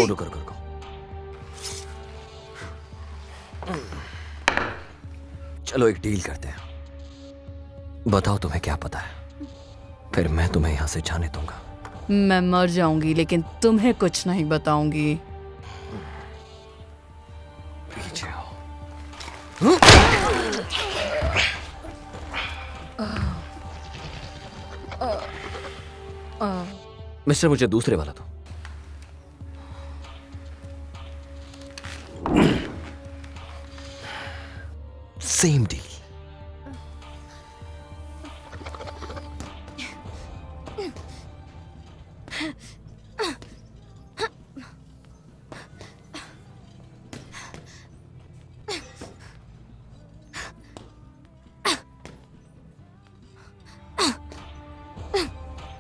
रुको। चलो एक डील करते हैं। बताओ तुम्हें क्या पता है, फिर मैं तुम्हें यहाँ से जाने दूंगा। मैं मर जाऊंगी लेकिन तुम्हें कुछ नहीं बताऊंगी। पीछे आओ। मिस्टर, मुझे दूसरे वाला दो। Same deal.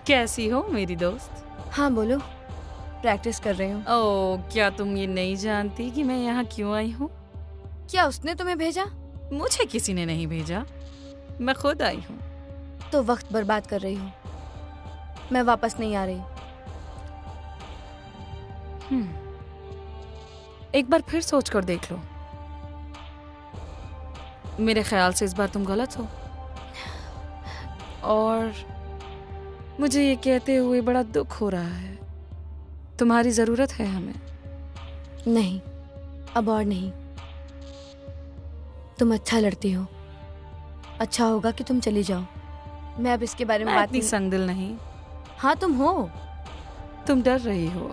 कैसी हो मेरी दोस्त? हाँ बोलो। प्रैक्टिस कर रही हूँ। ओह, क्या तुम ये नहीं जानती कि मैं यहाँ क्यों आई हूँ? क्या उसने तुम्हें भेजा? मुझे किसी ने नहीं भेजा, मैं खुद आई हूँ। तो वक्त बर्बाद कर रही हूँ। मैं वापस नहीं आ रही। एक बार फिर सोच कर देख लो। मेरे ख्याल से इस बार तुम गलत हो, और मुझे ये कहते हुए बड़ा दुख हो रहा है। तुम्हारी जरूरत है हमें। नहीं, अब और नहीं। तुम अच्छा लड़ती हो। अच्छा होगा कि तुम चली जाओ। मैं अब इसके बारे में बात नहीं। संगदिल नहीं। हाँ तुम हो। तुम डर रही हो,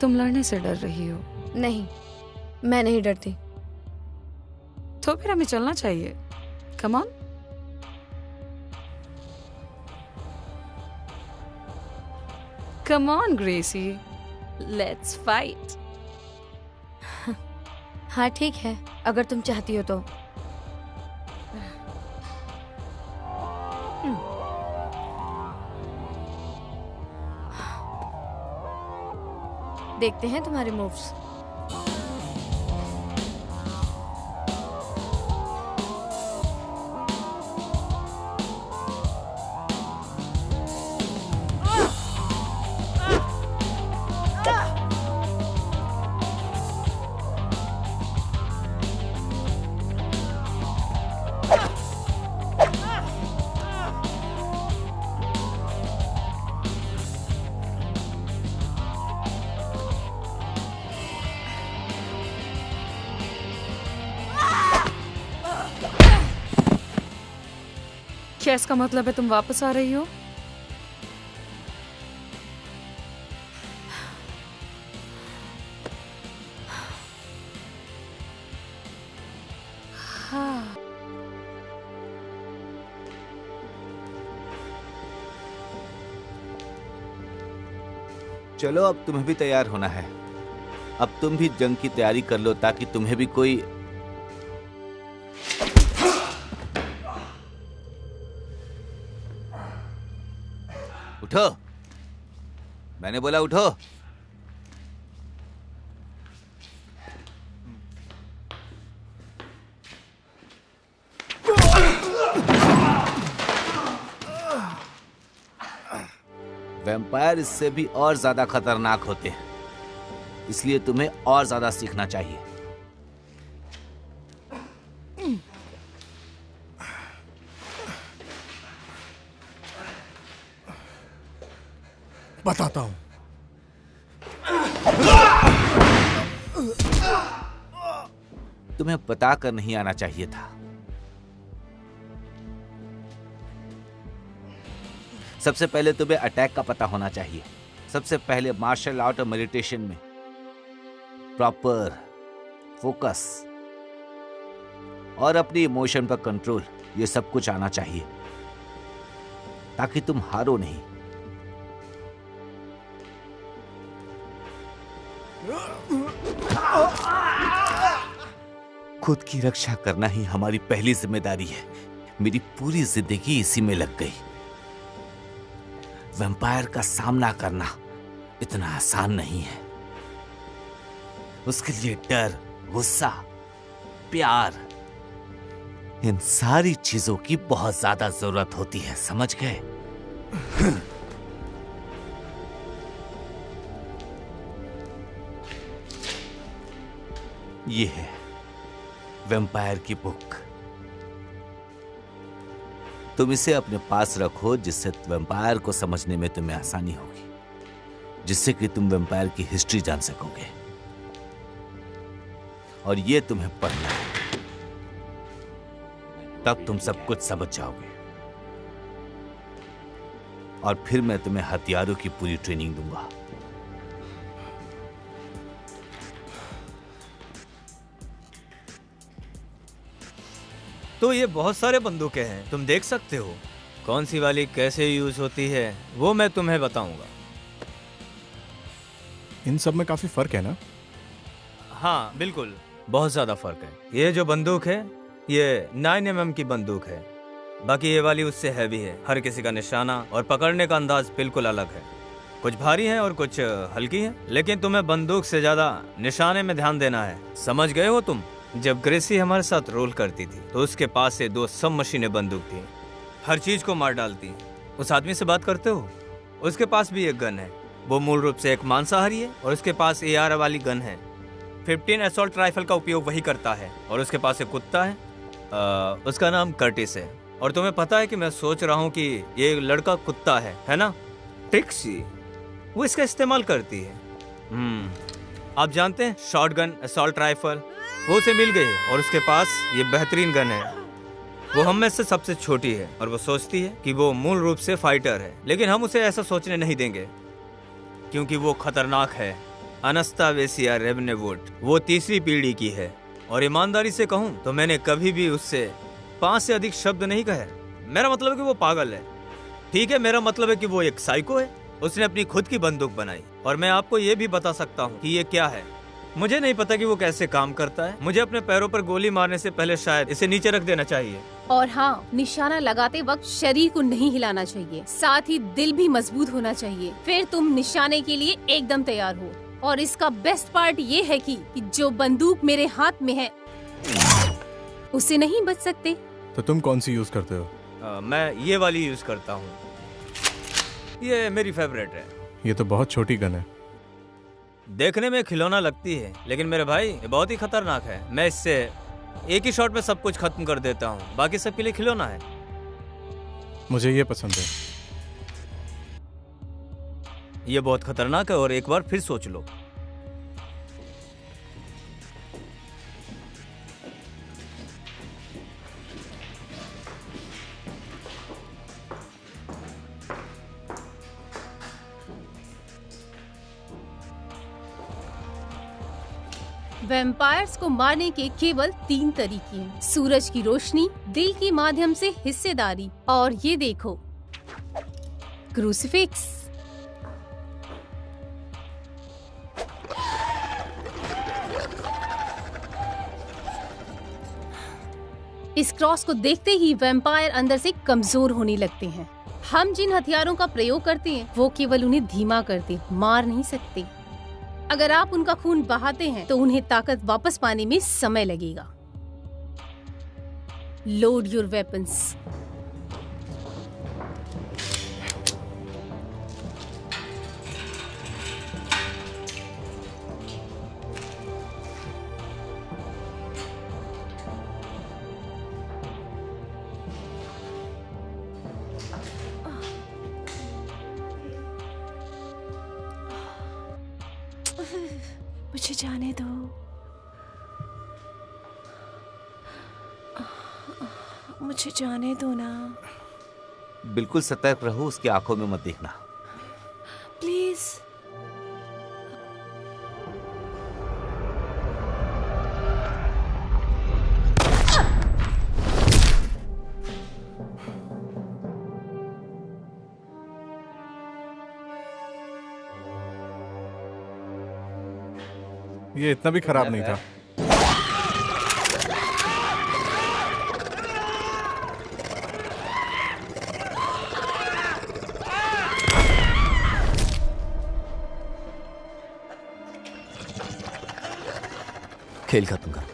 तुम लड़ने से डर रही हो। नहीं, मैं नहीं डरती। तो फिर हमें चलना चाहिए। Come on. Come on, Gracie. Let's fight. हाँ ठीक है, अगर तुम चाहती हो तो। देखते हैं तुम्हारे मूव्स। क्या इसका मतलब है तुम वापस आ रही हो? हाँ। चलो अब तुम्हें भी तैयार होना है। अब तुम भी जंग की तैयारी कर लो ताकि तुम्हें भी कोई उठो, मैंने बोला उठो। वैम्पायर इससे भी और ज्यादा खतरनाक होते हैं, इसलिए तुम्हें और ज्यादा सीखना चाहिए। बताता हूं। तुम्हें बता कर नहीं आना चाहिए था। सबसे पहले तुम्हें अटैक का पता होना चाहिए। सबसे पहले मार्शल आर्ट और मेडिटेशन में प्रॉपर फोकस और अपनी इमोशन पर कंट्रोल, ये सब कुछ आना चाहिए ताकि तुम हारो नहीं। खुद की रक्षा करना ही हमारी पहली जिम्मेदारी है। मेरी पूरी जिंदगी इसी में लग गई। वैम्पायर का सामना करना इतना आसान नहीं है। उसके लिए डर, गुस्सा, प्यार, इन सारी चीजों की बहुत ज्यादा जरूरत होती है, समझ गए? ये है वैम्पायर की बुक। तुम इसे अपने पास रखो जिससे वैम्पायर को समझने में तुम्हें आसानी होगी, जिससे कि तुम वैम्पायर की हिस्ट्री जान सकोगे। और ये तुम्हें पढ़ना है, तब तुम सब कुछ समझ जाओगे। और फिर मैं तुम्हें हथियारों की पूरी ट्रेनिंग दूंगा। तो ये बहुत सारे बंदूकें हैं, तुम देख सकते हो। कौन सी वाली कैसे यूज होती है वो मैं तुम्हें बताऊंगा। इन सब में काफी फर्क है ना? हाँ बिल्कुल, बहुत ज्यादा फर्क है। ये जो बंदूक है ये 9mm की बंदूक है, बाकी ये वाली उससे हैवी है। हर किसी का निशाना और पकड़ने का अंदाज बिल्कुल अलग है। कुछ भारी है और कुछ हल्की है, लेकिन तुम्हें बंदूक से ज्यादा निशाने में ध्यान देना है, समझ गए हो तुम? जब ग्रेसी हमारे साथ रोल करती थी तो उसके पास से 2 सब मशीनें बंदूक थी, हर चीज को मार डालती। उस आदमी से बात करते हो, उसके पास भी एक गन है। वो मूल रूप से एक मांसाहारी है और उसके पास AR वाली गन है। 15 असॉल्ट राइफल का उपयोग वही करता है। और उसके पास एक कुत्ता है, उसका नाम कर्टिस है। और तुम्हें पता है कि मैं सोच रहा हूँ कि ये लड़का कुत्ता है ना? ट्रिक्सी, वो इसका इस्तेमाल करती है। आप जानते हैं शॉटगन, असॉल्ट राइफल, वो उसे मिल गई है और उसके पास ये बेहतरीन गन है। वो हम में से सबसे छोटी है और वो सोचती है कि वो मूल रूप से फाइटर है, लेकिन हम उसे ऐसा सोचने नहीं देंगे क्योंकि वो खतरनाक है। अनास्तासिया रेवनेवुड, वो 3री पीढ़ी की है। और ईमानदारी से कहूँ तो मैंने कभी भी उससे 5 से अधिक शब्द नहीं कहे। मेरा मतलब है कि वो पागल है, ठीक है? मेरा मतलब है कि वो एक साइको है। उसने अपनी खुद की बंदूक बनाई और मैं आपको ये भी बता सकता हूँ कि ये क्या है। मुझे नहीं पता कि वो कैसे काम करता है। मुझे अपने पैरों पर गोली मारने से पहले शायद इसे नीचे रख देना चाहिए। और हाँ, निशाना लगाते वक्त शरीर को नहीं हिलाना चाहिए, साथ ही दिल भी मजबूत होना चाहिए। फिर तुम निशाने के लिए एकदम तैयार हो। और इसका बेस्ट पार्ट ये है कि जो बंदूक मेरे हाथ में है उसे नहीं बच सकते। तो तुम कौन सी यूज करते हो? मैं ये वाली यूज करता हूँ, ये मेरी फेवरेट है। ये तो बहुत छोटी गन है। देखने में खिलौना लगती है, लेकिन मेरे भाई ये बहुत ही खतरनाक है। मैं इससे एक ही शॉट में सब कुछ खत्म कर देता हूँ, बाकी सबके लिए खिलौना है। मुझे ये पसंद है। ये बहुत खतरनाक है और एक बार फिर सोच लो। वैम्पायर्स को मारने के केवल 3 तरीके हैं: सूरज की रोशनी, दिल के माध्यम से हिस्सेदारी, और ये देखो, क्रूसिफिक्स। इस क्रॉस को देखते ही वैम्पायर अंदर से कमजोर होने लगते हैं। हम जिन हथियारों का प्रयोग करते हैं वो केवल उन्हें धीमा करते, मार नहीं सकते। अगर आप उनका खून बहाते हैं तो उन्हें ताकत वापस पाने में समय लगेगा। Load your weapons. मुझे जाने दो। मुझे जाने दो ना, बिल्कुल सतर्क रहो, उसकी आंखों में मत देखना। प्लीज। ये इतना भी खराब नहीं था। खेल खत्म कर।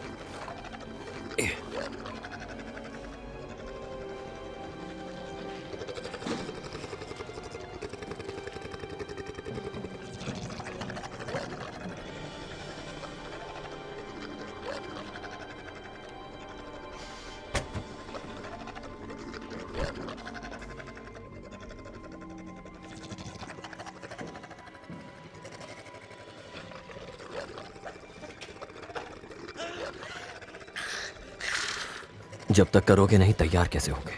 जब तक करोगे नहीं, तैयार कैसे होगे?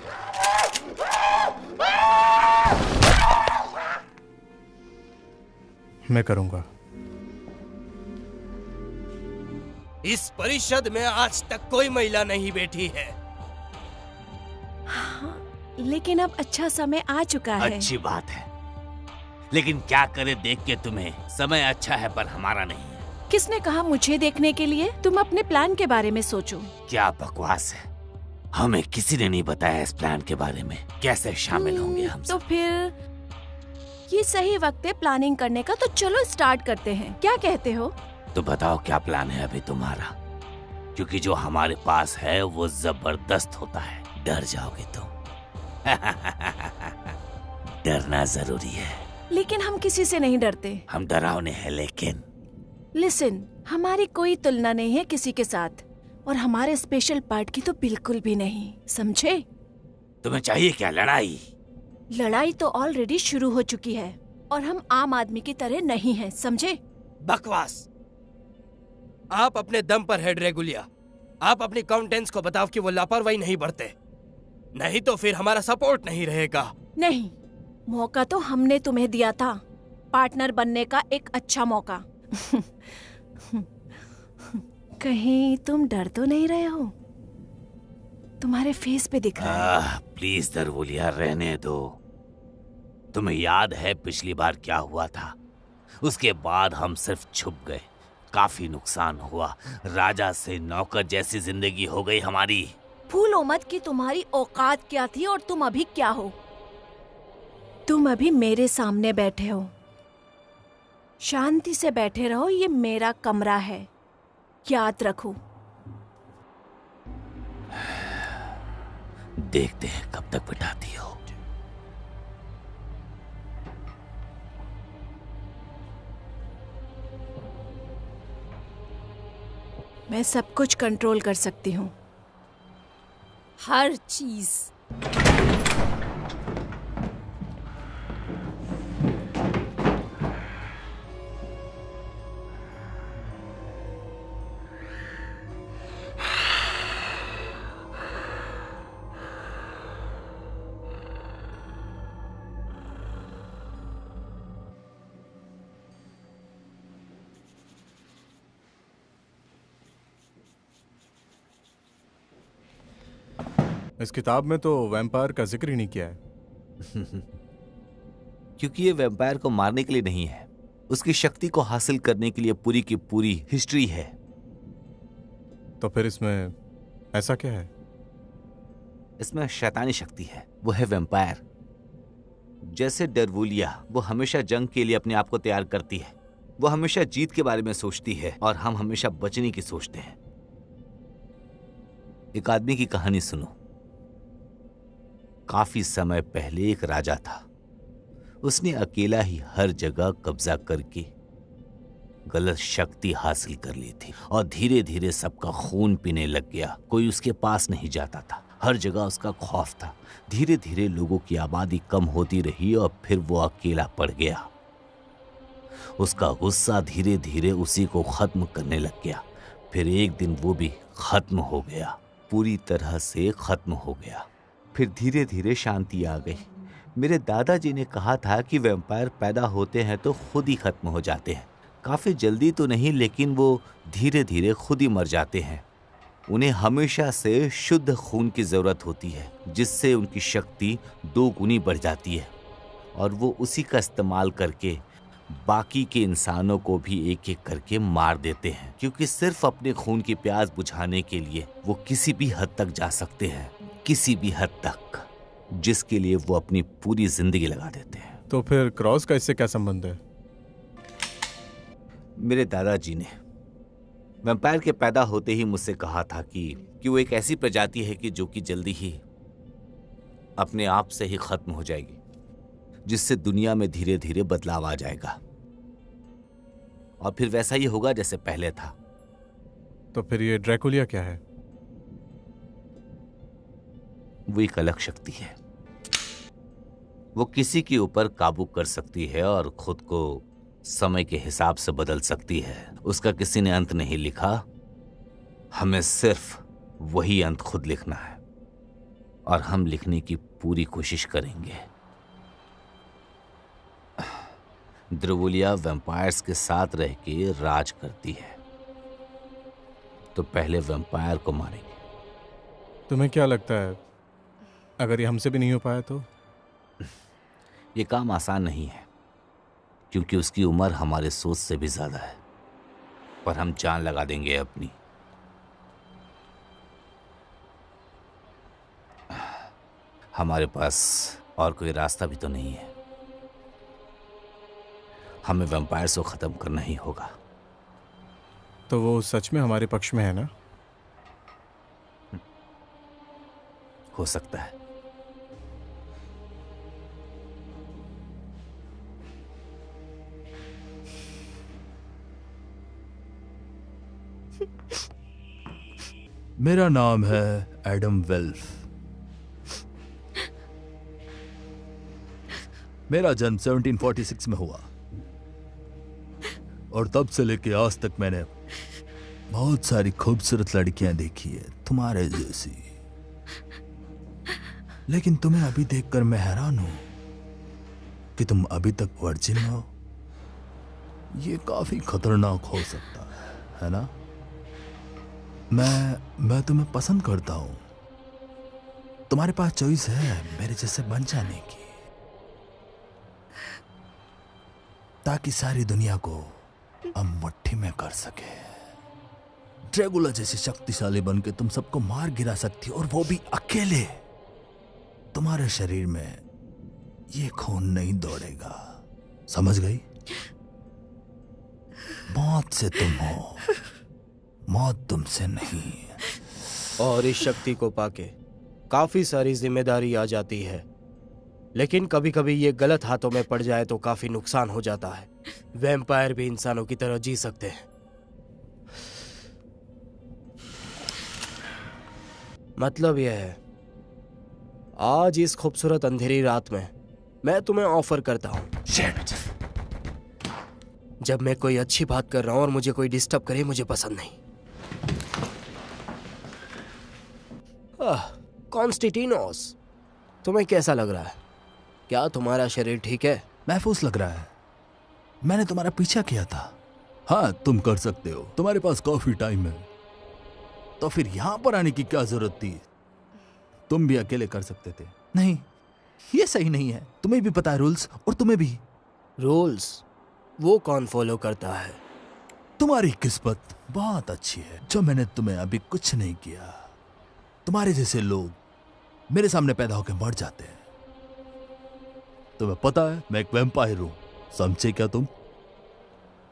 मैं करूंगा। इस परिषद में आज तक कोई महिला नहीं बैठी है। हाँ, लेकिन अब अच्छा समय आ चुका है। अच्छी बात है, लेकिन क्या करे देख के तुम्हें। समय अच्छा है पर हमारा नहीं है। किसने कहा मुझे देखने के लिए? तुम अपने प्लान के बारे में सोचो। क्या बकवास है, हमें किसी ने नहीं बताया इस प्लान के बारे में। कैसे शामिल होंगे हम? तो फिर ये सही वक्त है प्लानिंग करने का, तो चलो स्टार्ट करते हैं। क्या कहते हो? तो बताओ क्या प्लान है अभी तुम्हारा, क्योंकि जो हमारे पास है वो जबरदस्त होता है। डर जाओगे तुम। डरना जरूरी है। लेकिन हम किसी से नहीं डरते। हम डरावने हैं लेकिन। लिसन, हमारी कोई तुलना नहीं है किसी के साथ, और हमारे स्पेशल पार्ट की तो बिल्कुल भी नहीं, समझे? तुम्हें चाहिए क्या? लड़ाई? लड़ाई तो ऑलरेडी शुरू हो चुकी है, और हम आम आदमी की तरह नहीं हैं, समझे? बकवास। आप अपने दम पर है ड्रैगुलिया। आप अपनी काउंटेंस को बताओ कि वो लापरवाही नहीं बरते, नहीं तो फिर हमारा सपोर्ट नहीं रहेगा। नहीं, मौका तो हमने तुम्हें दिया था, पार्टनर बनने का एक अच्छा मौका। कहीं तुम डर तो नहीं रहे हो? तुम्हारे फेस पे दिख रहा है। प्लीज दरवुलिया, रहने दो। तुम्हें याद है पिछली बार क्या हुआ था? उसके बाद हम सिर्फ छुप गए, काफी नुकसान हुआ। राजा से नौकर जैसी जिंदगी हो गई हमारी। भूलो मत कि तुम्हारी औकात क्या थी और तुम अभी क्या हो। तुम अभी मेरे सामने बैठे हो। शांति से बैठे रहो, ये मेरा कमरा है, याद रखो। देखते हैं कब तक बिठाती हो। मैं सब कुछ कंट्रोल कर सकती हूँ, हर चीज। इस किताब में तो वैम्पायर का जिक्र ही नहीं किया है। क्योंकि ये वैम्पायर को मारने के लिए नहीं है, उसकी शक्ति को हासिल करने के लिए पूरी की पूरी हिस्ट्री है। तो फिर इसमें ऐसा क्या है? इसमें शैतानी शक्ति है, वो है वैम्पायर। जैसे डरवुलिया, वो हमेशा जंग के लिए अपने आप को तैयार करती है। वो हमेशा जीत के बारे में सोचती है और हम हमेशा बचने की सोचते हैं। एक आदमी की कहानी सुनो। काफी समय पहले एक राजा था। उसने अकेला ही हर जगह कब्जा करके गलत शक्ति हासिल कर ली थी और धीरे धीरे सबका खून पीने लग गया। कोई उसके पास नहीं जाता था, हर जगह उसका खौफ था। धीरे धीरे लोगों की आबादी कम होती रही और फिर वो अकेला पड़ गया। उसका गुस्सा धीरे धीरे उसी को खत्म करने लग गया। फिर एक दिन वो भी खत्म हो गया, पूरी तरह से खत्म हो गया। फिर धीरे धीरे शांति आ गई। मेरे दादाजी ने कहा था कि वैम्पायर पैदा होते हैं तो खुद ही खत्म हो जाते हैं। काफी जल्दी तो नहीं, लेकिन वो धीरे धीरे खुद ही मर जाते हैं। उन्हें हमेशा से शुद्ध खून की जरूरत होती है, जिससे उनकी शक्ति 2 गुनी बढ़ जाती है और वो उसी का इस्तेमाल करके बाकी के इंसानों को भी एक एक करके मार देते हैं। क्योंकि सिर्फ अपने खून की प्यास बुझाने के लिए वो किसी भी हद तक जा सकते हैं, किसी भी हद तक, जिसके लिए वो अपनी पूरी जिंदगी लगा देते हैं। तो फिर क्रॉस का इससे क्या संबंध है? मेरे दादाजी ने वैम्पायर के पैदा होते ही मुझसे कहा था कि वो एक ऐसी प्रजाति है कि जो कि जल्दी ही अपने आप से ही खत्म हो जाएगी, जिससे दुनिया में धीरे धीरे बदलाव आ जाएगा और फिर वैसा ही होगा जैसे पहले था। तो फिर ये ड्रैकुलिया क्या है? वो एक अलग शक्ति है। वो किसी के ऊपर काबू कर सकती है और खुद को समय के हिसाब से बदल सकती है। उसका किसी ने अंत नहीं लिखा, हमें सिर्फ वही अंत खुद लिखना है और हम लिखने की पूरी कोशिश करेंगे। द्रवुलिया वैम्पायर्स के साथ रह के राज करती है, तो पहले वैम्पायर को मारेंगे। तुम्हें क्या लगता है, अगर ये हमसे भी नहीं हो पाया तो? ये काम आसान नहीं है, क्योंकि उसकी उम्र हमारे सोच से भी ज्यादा है, पर हम जान लगा देंगे अपनी। हमारे पास और कोई रास्ता भी तो नहीं है। हमें वैम्पायर्स को खत्म करना ही होगा। तो वो सच में हमारे पक्ष में है ना? हो सकता है। मेरा नाम है एडम वेल्फ। मेरा जन्म 1746 में हुआ और तब से लेके आज तक मैंने बहुत सारी खूबसूरत लड़कियां देखी है, तुम्हारे जैसी। लेकिन तुम्हें अभी देखकर मैं हैरान हूं कि तुम अभी तक वर्जिन हो। ये काफी खतरनाक हो सकता है ना? मैं तुम्हें पसंद करता हूं। तुम्हारे पास चॉइस है मेरे जैसे बन जाने की, ताकि सारी दुनिया को अब मुट्ठी में कर सके। ड्रैगुला जैसे शक्तिशाली बन के तुम सबको मार गिरा सकती हो, और वो भी अकेले। तुम्हारे शरीर में ये खून नहीं दौड़ेगा, समझ गई? मौत से तुम हो, मौत तुमसे नहीं। और इस शक्ति को पाके काफी सारी जिम्मेदारी आ जाती है, लेकिन कभी कभी ये गलत हाथों में पड़ जाए तो काफी नुकसान हो जाता है। वैम्पायर भी इंसानों की तरह जी सकते हैं। मतलब यह है, आज इस खूबसूरत अंधेरी रात में मैं तुम्हें ऑफर करता हूं। जब मैं कोई अच्छी बात कर रहा हूं और मुझे कोई डिस्टर्ब करे, मुझे पसंद नहीं। कॉन्स्टेंटिनोस, तुम्हें कैसा लग रहा है? क्या तुम्हारा शरीर ठीक है? महफूज लग रहा है। मैंने तुम्हारा पीछा किया था। हाँ, तुम कर सकते हो, तुम्हारे पास काफी टाइम है। तो फिर यहां पर आने की क्या जरूरत थी? तुम भी अकेले कर सकते थे। नहीं, ये सही नहीं है। तुम्हें भी पता है रूल्स, और तुम्हें भी। रूल्स वो कौन फॉलो करता है? तुम्हारी किस्मत बहुत अच्छी है जो मैंने तुम्हें अभी कुछ नहीं किया। तुम्हारे जैसे लोग मेरे सामने पैदा होकर मर जाते हैं। तुम्हें पता है मैं एक वैम्पायर हूं, समझे क्या तुम?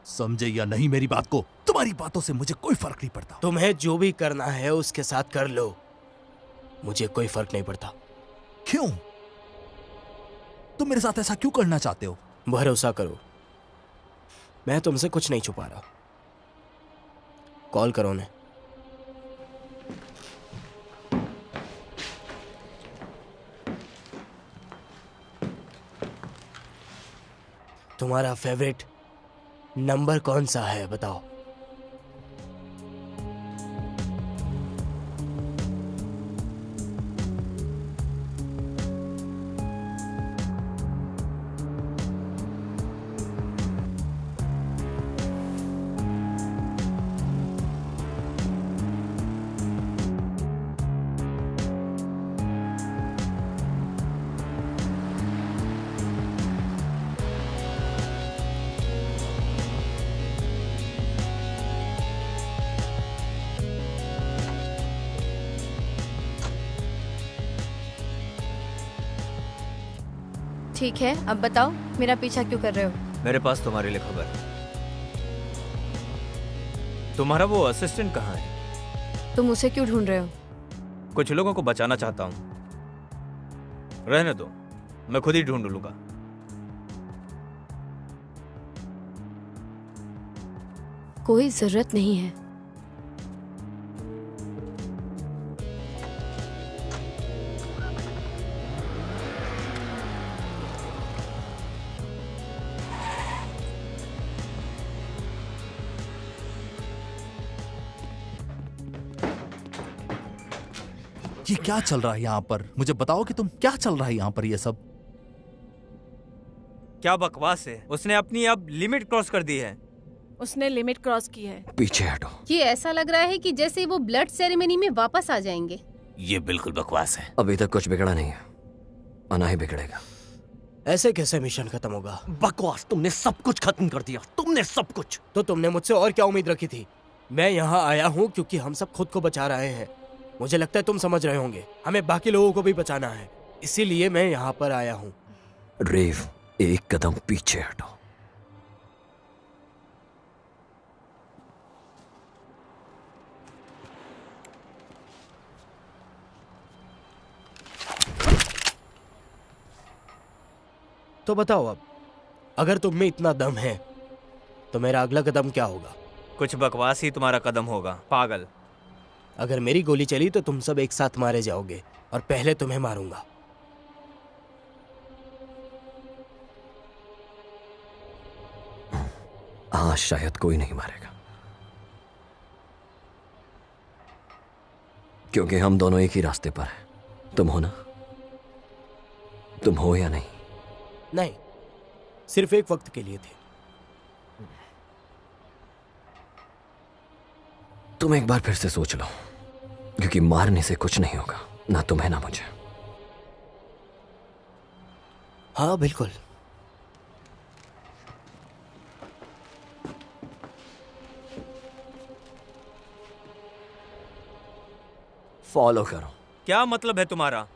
समझे या नहीं मेरी बात को? तुम्हारी बातों से मुझे कोई फर्क नहीं पड़ता। तुम्हें जो भी करना है उसके साथ कर लो, मुझे कोई फर्क नहीं पड़ता। क्यों? तुम मेरे साथ ऐसा क्यों करना चाहते हो? भरोसा करो, मैं तुमसे कुछ नहीं छुपा रहा। कॉल करो उन्हें। तुम्हारा फेवरेट नंबर कौन सा है बताओ? ठीक है, अब बताओ मेरा पीछा क्यों कर रहे हो? मेरे पास तुम्हारे लिए खबर है। तुम्हारा वो असिस्टेंट कहाँ है? तुम उसे क्यों ढूंढ रहे हो? कुछ लोगों को बचाना चाहता हूँ। रहने दो, मैं खुद ही ढूंढ लूंगा। कोई जरूरत नहीं है। ये क्या चल रहा है यहाँ पर? मुझे बताओ कि तुम क्या चल रहा है यहाँ पर ये सब? क्या बकवास है? उसने अपनी अब लिमिट क्रॉस कर दी है। उसने लिमिट क्रॉस की है। पीछे हटो। ये ऐसा लग रहा है कि जैसे वो ब्लड सेरेमनी में वापस आ जाएंगे। ये बिल्कुल बकवास है। अभी तक कुछ बिगड़ा नहीं है, आना ही बिगड़ेगा। ऐसे कैसे मिशन खत्म होगा? बकवास, तुमने सब कुछ खत्म कर दिया, तुमने सब कुछ। तो तुमने मुझसे और क्या उम्मीद रखी थी? मैं यहाँ आया हूँ क्योंकि हम सब खुद को बचा रहे हैं। मुझे लगता है तुम समझ रहे होंगे, हमें बाकी लोगों को भी बचाना है, इसीलिए मैं यहाँ पर आया हूँ। रेव, एक कदम पीछे हटो। तो बताओ अब, अगर तुम में इतना दम है तो मेरा अगला कदम क्या होगा? कुछ बकवास ही तुम्हारा कदम होगा, पागल। अगर मेरी गोली चली तो तुम सब एक साथ मारे जाओगे और पहले तुम्हें मारूंगा। आज शायद कोई नहीं मारेगा, क्योंकि हम दोनों एक ही रास्ते पर हैं। तुम हो ना? तुम हो या नहीं? नहीं, सिर्फ एक वक्त के लिए थे। तुम एक बार फिर से सोच लो, क्योंकि मारने से कुछ नहीं होगा, ना तुम्हें ना मुझे। हाँ बिल्कुल। फॉलो करो। क्या मतलब है तुम्हारा?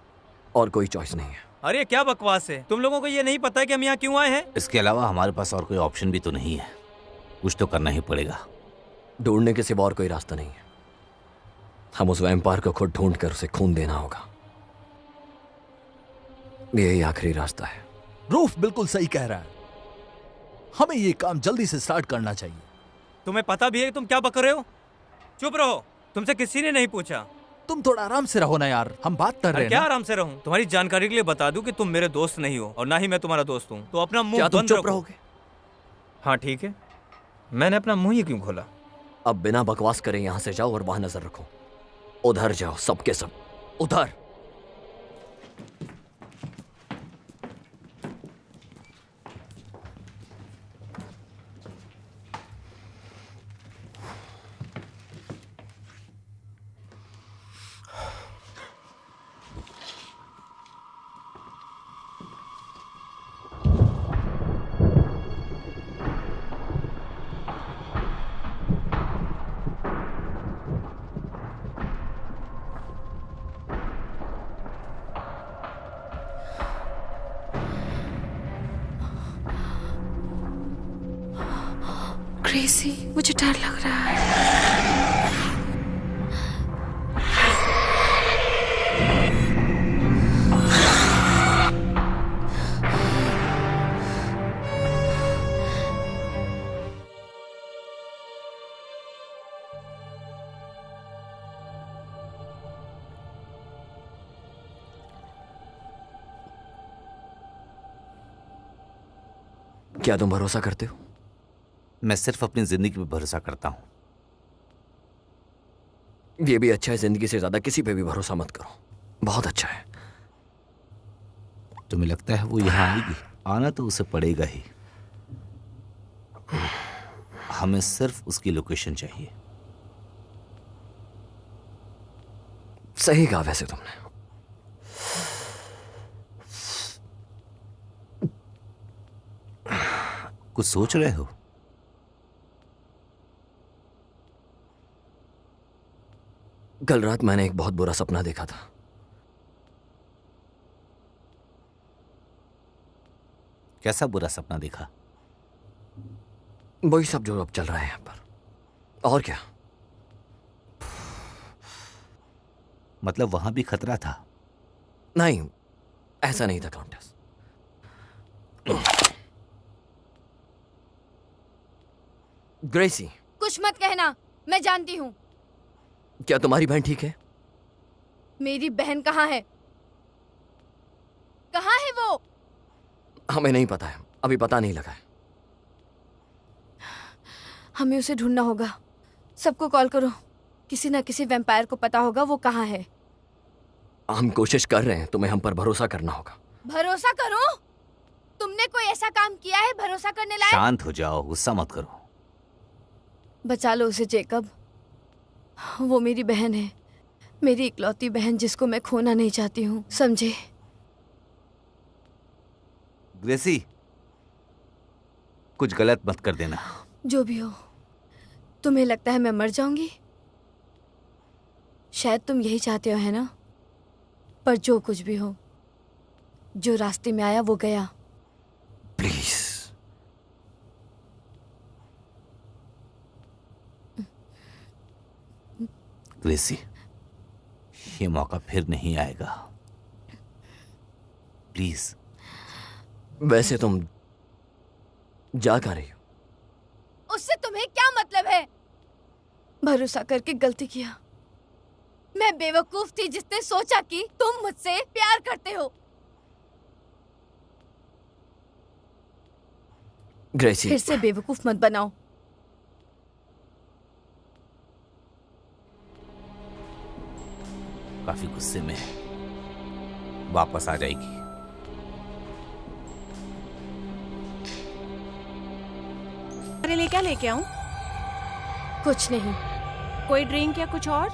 और कोई चॉइस नहीं है। अरे क्या बकवास है, तुम लोगों को ये नहीं पता है कि हम यहाँ क्यों आए हैं? इसके अलावा हमारे पास और कोई ऑप्शन भी तो नहीं है, कुछ तो करना ही पड़ेगा। ढूंढने के सिवा और कोई रास्ता नहीं है। हम उस वैम्पायर को खुद ढूंढ कर उसे खून देना होगा। यही आखिरी रास्ता है। रूफ बिल्कुल सही कह रहा है, हमें ये काम जल्दी से स्टार्ट करना चाहिए। तुम्हें पता भी है कि तुम क्या बक रहे हो? चुप रहो, तुमसे किसी ने नहीं पूछा। तुम थोड़ा आराम से रहो ना यार, हम बात कर रहे हैं। क्या ना? आराम से रहूं? तुम्हारी जानकारी के लिए बता दूं कि तुम मेरे दोस्त नहीं हो और ना ही मैं तुम्हारा दोस्त हूं, तो अपना मुंह बंद रखो। रहोगे? हाँ ठीक है, मैंने अपना मुंह ही क्यों खोला? अब बिना बकवास करे यहाँ से जाओ और वहां नजर रखो। उधर जाओ, सबके सब उधर। ग्रेसी, मुझे डर लग रहा है। क्या तुम भरोसा करते हो? मैं सिर्फ अपनी जिंदगी पे भरोसा करता हूं। ये भी अच्छा है, जिंदगी से ज्यादा किसी पे भी भरोसा मत करो। बहुत अच्छा है। तुम्हें लगता है वो यहाँ आएगी? आना तो उसे पड़ेगा ही। हमें सिर्फ उसकी लोकेशन चाहिए। सही कहा वैसे तुमने। कुछ सोच रहे हो? कल रात मैंने एक बहुत बुरा सपना देखा था। कैसा बुरा सपना देखा? वही सब जो अब चल रहा है यहाँ पर। और क्या? मतलब वहां भी खतरा था? नहीं, ऐसा नहीं था काउंटेस। ग्रेसी, कुछ मत कहना, मैं जानती हूँ। क्या तुम्हारी बहन ठीक है? मेरी बहन कहाँ है? कहाँ है वो? हमें नहीं पता है, अभी पता नहीं लगा है। हमें उसे ढूंढना होगा। सबको कॉल करो, किसी ना किसी वैम्पायर को पता होगा वो कहाँ है। हम कोशिश कर रहे हैं, तुम्हें हम पर भरोसा करना होगा। भरोसा करो? तुमने कोई ऐसा काम किया है भरोसा करने लायक? शांत हो जाओ, गुस्सा मत करो। बचा लो उसे जेकब। वो मेरी बहन है, मेरी इकलौती बहन जिसको मैं खोना नहीं चाहती हूँ, समझे? ग्रेसी, कुछ गलत मत कर देना। जो भी हो, तुम्हें लगता है मैं मर जाऊंगी? शायद तुम यही चाहते हो, है ना? पर जो कुछ भी हो, जो रास्ते में आया वो गया। प्लीज। ग्रेसी, ये मौका फिर नहीं आएगा, प्लीज। वैसे तुम जा कहाँ रही हो? उससे तुम्हें क्या मतलब है? भरोसा करके गलती किया। मैं बेवकूफ थी जिसने सोचा कि तुम मुझसे प्यार करते हो। ग्रेसी, फिर से बेवकूफ मत बनाओ। काफी गुस्से में है, वापस आ जाएगी। मेरे लिए क्या लेके आऊं? कुछ नहीं। कोई ड्रिंक या कुछ और?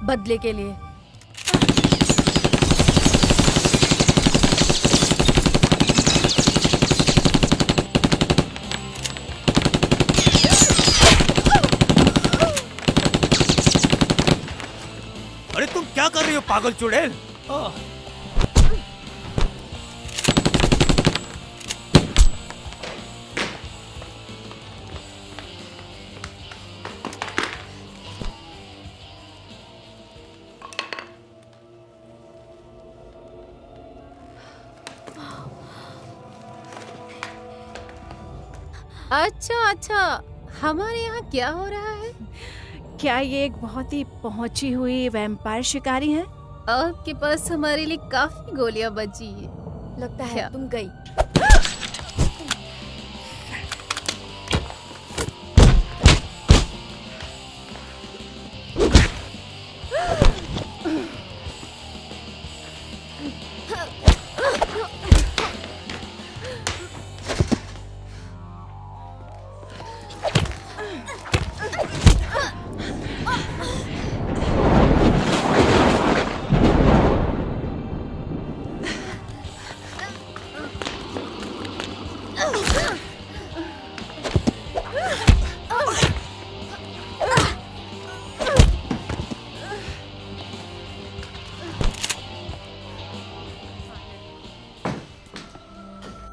बदले के लिए। अरे तुम पागल चुड़ैल। अच्छा अच्छा, हमारे यहाँ क्या हो रहा है? क्या ये एक बहुत ही पहुंची हुई वैम्पायर शिकारी है? आपके पास हमारे लिए काफी गोलियां बची है। लगता है तुम गई।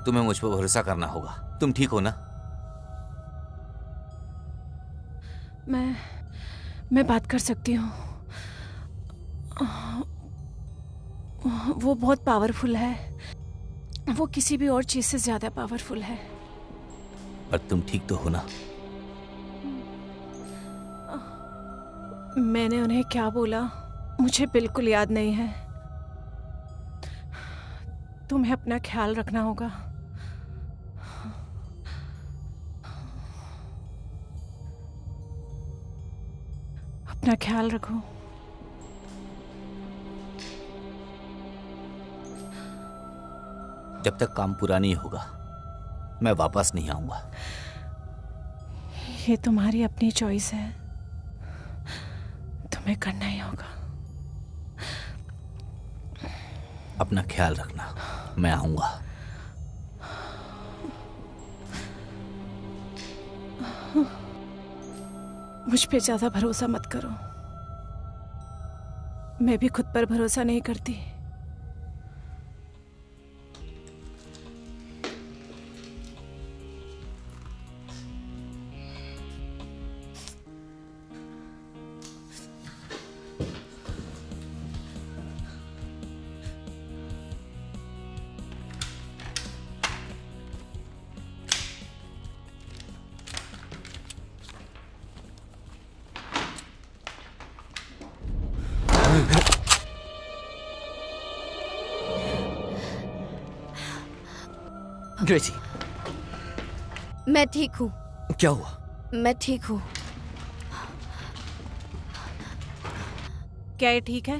तुम्हें मुझ पर भरोसा करना होगा। तुम ठीक हो ना? मैं बात कर सकती हूँ। वो बहुत पावरफुल है। वो किसी भी और चीज से ज्यादा पावरफुल है। पर तुम ठीक तो हो ना? मैंने उन्हें क्या बोला मुझे बिल्कुल याद नहीं है। तुम्हें अपना ख्याल रखना होगा। अपना ख्याल रखो। जब तक काम पूरा नहीं होगा मैं वापस नहीं आऊंगा। ये तुम्हारी अपनी चॉइस है, तुम्हें करना ही होगा। अपना ख्याल रखना, मैं आऊंगा। मुझ पे ज्यादा भरोसा मत करो। मैं भी खुद पर भरोसा नहीं करती। ग्रेसी, मैं ठीक हूँ। क्या हुआ? मैं ठीक हूँ। क्या ये ठीक है?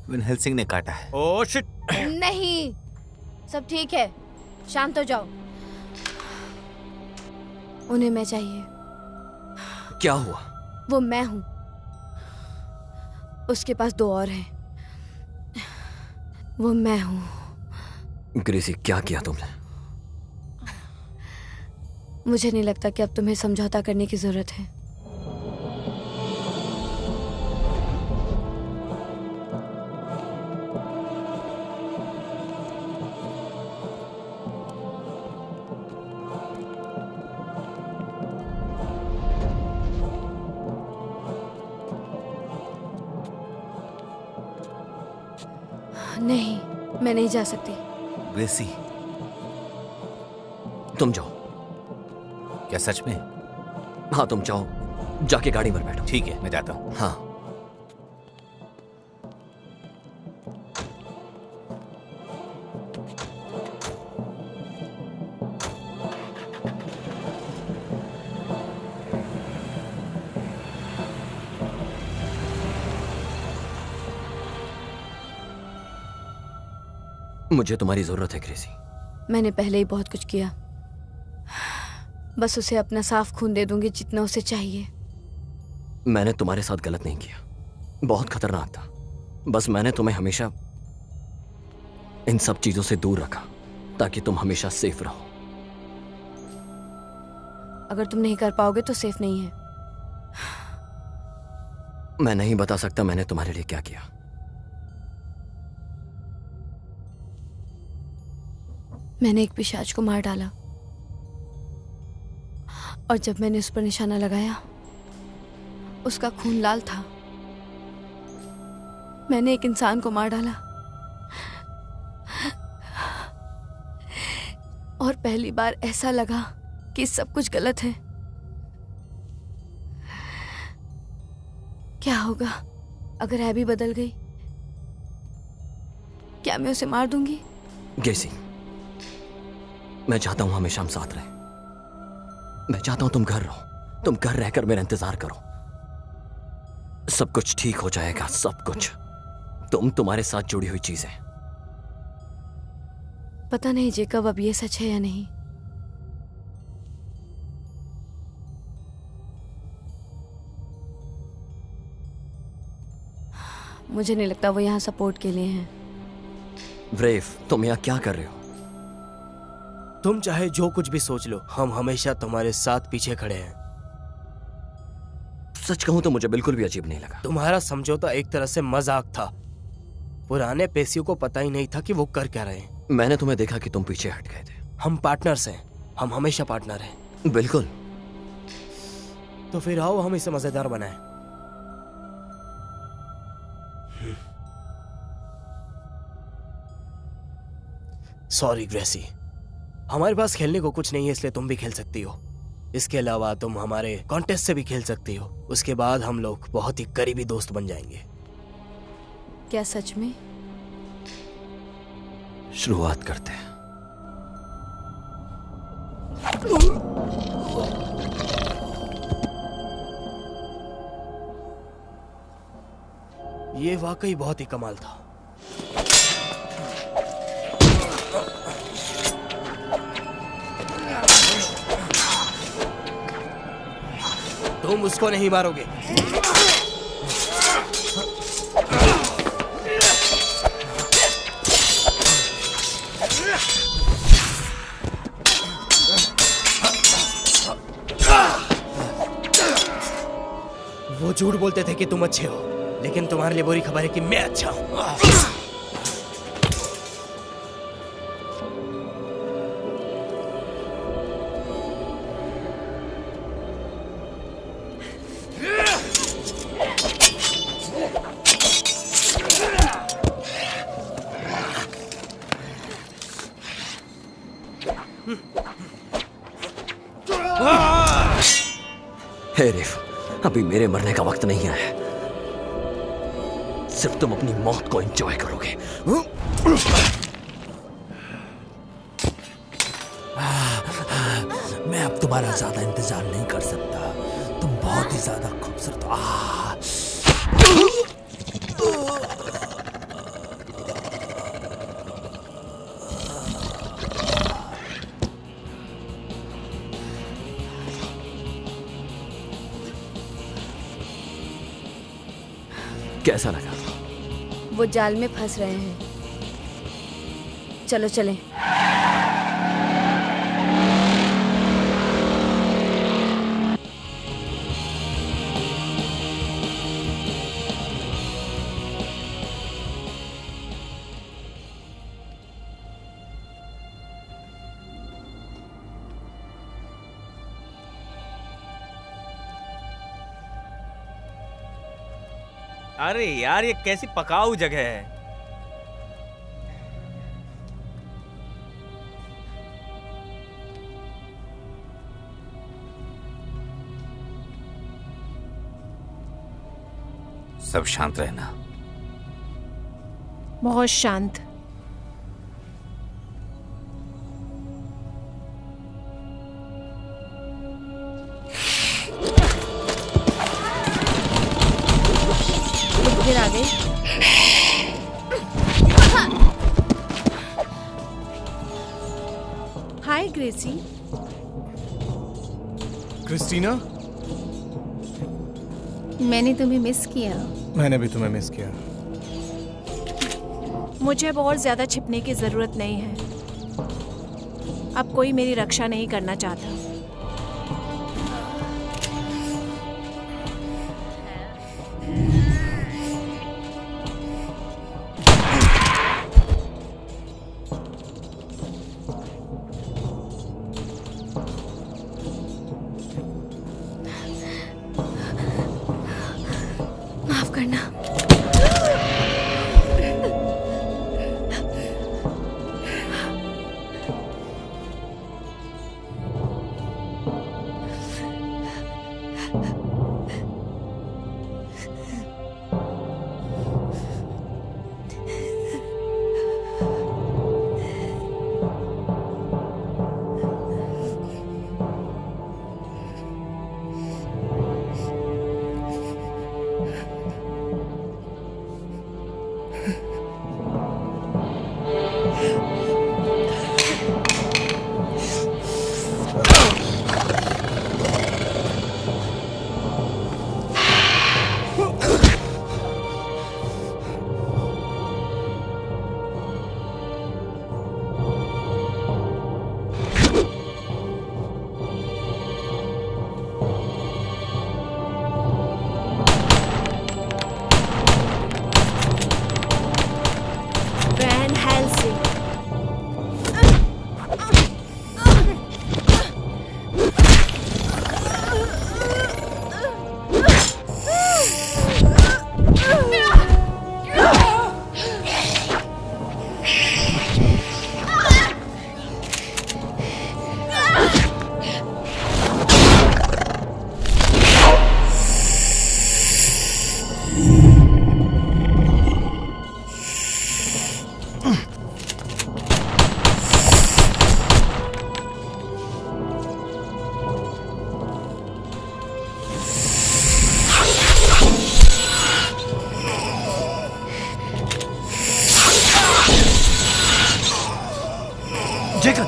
विन हेल्सिंग ने काटा है। Oh shit! नहीं, सब ठीक है। शांत हो जाओ। उन्हें मैं चाहिए। क्या हुआ? वो मैं हूँ। उसके पास दो और हैं। वो मैं हूँ। ग्रेसी, क्या किया तुमने? मुझे नहीं लगता कि अब तुम्हें समझौता करने की जरूरत है। नहीं, मैं नहीं जा सकती। ग्रेसी, तुम जाओ। क्या सच में? हाँ, तुम जाओ, जाके गाड़ी पर बैठो। ठीक है, मैं जाता हूँ। हाँ। मुझे तुम्हारी जरूरत है ग्रेसी। मैंने पहले ही बहुत कुछ किया। बस उसे अपना साफ खून दे दूंगी जितना उसे चाहिए। मैंने तुम्हारे साथ गलत नहीं किया, बहुत खतरनाक था। बस मैंने तुम्हें हमेशा इन सब चीजों से दूर रखा ताकि तुम हमेशा सेफ रहो। अगर तुम नहीं कर पाओगे तो सेफ नहीं है। मैं नहीं बता सकता मैंने तुम्हारे लिए क्या किया। मैंने एक पिशाच को मार डाला और जब मैंने उस पर निशाना लगाया उसका खून लाल था। मैंने एक इंसान को मार डाला और पहली बार ऐसा लगा कि सब कुछ गलत है। क्या होगा अगर एबी बदल गई? क्या मैं उसे मार दूंगी? गेसी, मैं चाहता हूं हमेशा हम साथ रहें। मैं चाहता हूं तुम घर रहो, तुम घर रहकर मेरा इंतजार करो। सब कुछ ठीक हो जाएगा, सब कुछ। तुम्हारे साथ जुड़ी हुई चीजें। पता नहीं जेकब अब ये सच है या नहीं। मुझे नहीं लगता वो यहाँ सपोर्ट के लिए हैं। व्रेफ, तुम यहाँ क्या कर रहे हो? तुम चाहे जो कुछ भी सोच लो, हम हमेशा तुम्हारे साथ पीछे खड़े हैं। सच कहूं तो मुझे बिल्कुल भी अजीब नहीं लगा। तुम्हारा समझौता एक तरह से मजाक था। पुराने पेशियों को पता ही नहीं था कि वो कर क्या रहे हैं। मैंने तुम्हें देखा कि तुम पीछे हट गए थे। हम पार्टनर्स हैं, हम हमेशा पार्टनर हैं। बिल्कुल। तो फिर आओ हम इसे मजेदार बनाएं। सॉरी ग्रेसी, हमारे पास खेलने को कुछ नहीं है, इसलिए तुम भी खेल सकती हो। इसके अलावा तुम हमारे कॉन्टेस्ट से भी खेल सकती हो। उसके बाद हम लोग बहुत ही करीबी दोस्त बन जाएंगे। क्या सच में? शुरुआत करते हैं। ये वाकई बहुत ही कमाल था। तुम उसको नहीं मारोगे। वो झूठ बोलते थे कि तुम अच्छे हो, लेकिन तुम्हारे लिए बुरी खबर है कि मैं अच्छा हूं। हे रिफ, अभी मेरे मरने का वक्त नहीं आया। सिर्फ तुम अपनी मौत को एंजॉय करोगे। मैं अब तुम्हारा ज्यादा इंतजार नहीं कर सकता। तुम बहुत ही ज्यादा खूबसूरत हो। कैसा लगा? वो जाल में फंस रहे हैं। चलो चलें। अरे यार, ये कैसी पकाऊ जगह है। सब शांत रहना। बहुत शांत। फिर आ गई। हाय ग्रेसी। क्रिस्टीना, मैंने तुम्हें मिस किया। मैंने भी तुम्हें मिस किया। मुझे अब और ज्यादा छिपने की जरूरत नहीं है। अब कोई मेरी रक्षा नहीं करना चाहता। जेकन!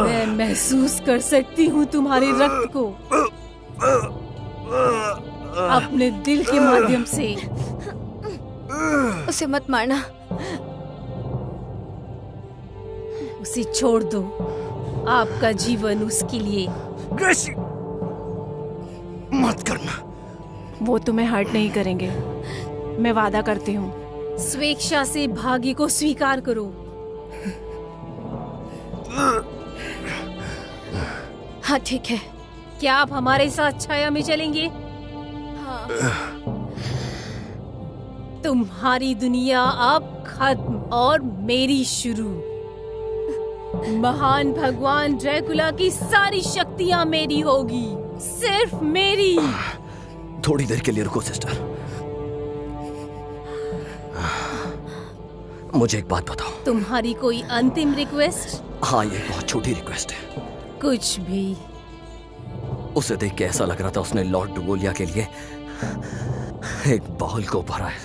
मैं महसूस कर सकती हूँ तुम्हारे रक्त को अपने दिल के माध्यम से। उसे मत मारना। उसे छोड़ दो। आपका जीवन उसके लिए। ग्रेसी, मत करना। वो तुम्हें हर्ट नहीं करेंगे, मैं वादा करती हूँ। स्वेच्छा से भाग्य को स्वीकार करो। हाँ ठीक है। क्या आप हमारे साथ छाया में चलेंगे? हाँ। तुम्हारी दुनिया अब खत्म और मेरी शुरू। महान भगवान ड्रैकुला की सारी शक्तियां मेरी होगी, सिर्फ मेरी। थोड़ी देर के लिए रुको सिस्टर। मुझे एक बात बताओ। तुम्हारी कोई अंतिम रिक्वेस्ट? हाँ, ये बहुत छोटी रिक्वेस्ट है। कुछ भी। उसे देख के ऐसा लग रहा था उसने लॉर्ड डुगोलिया के लिए एक बाउल को भरा है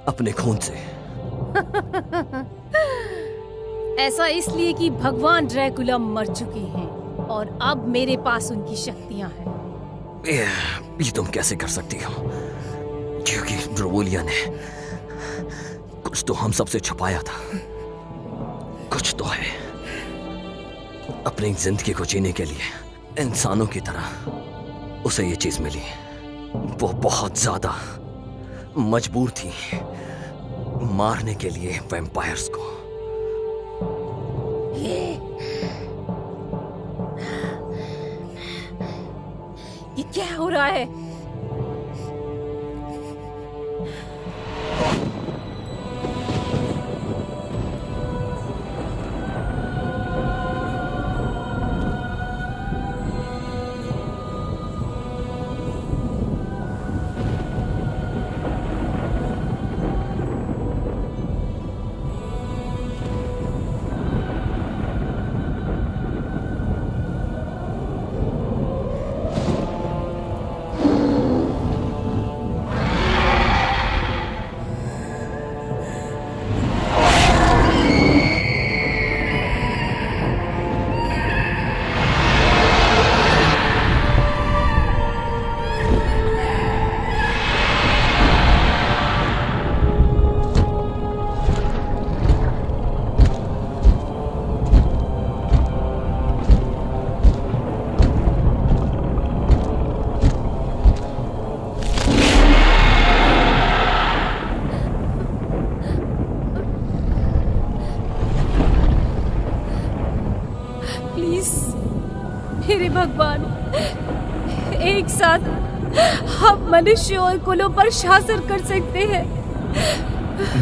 अपने खून से। ऐसा इसलिए कि भगवान ड्रैकुला मर चुके हैं और अब मेरे पास उनकी शक्तियां हैं। ये तुम कैसे कर सकती हो? क्योंकि डुगोलिया ने कुछ तो हम सबसे छुपाया था। कुछ तो है। अपनी जिंदगी को जीने के लिए इंसानों की तरह उसे ये चीज मिली। वो बहुत ज्यादा मजबूर थी मारने के लिए वैम्पायर्स को। ये क्या हो रहा है? मेरे भगवान, एक साथ हम मनुष्य और कुलों पर शासन कर सकते हैं।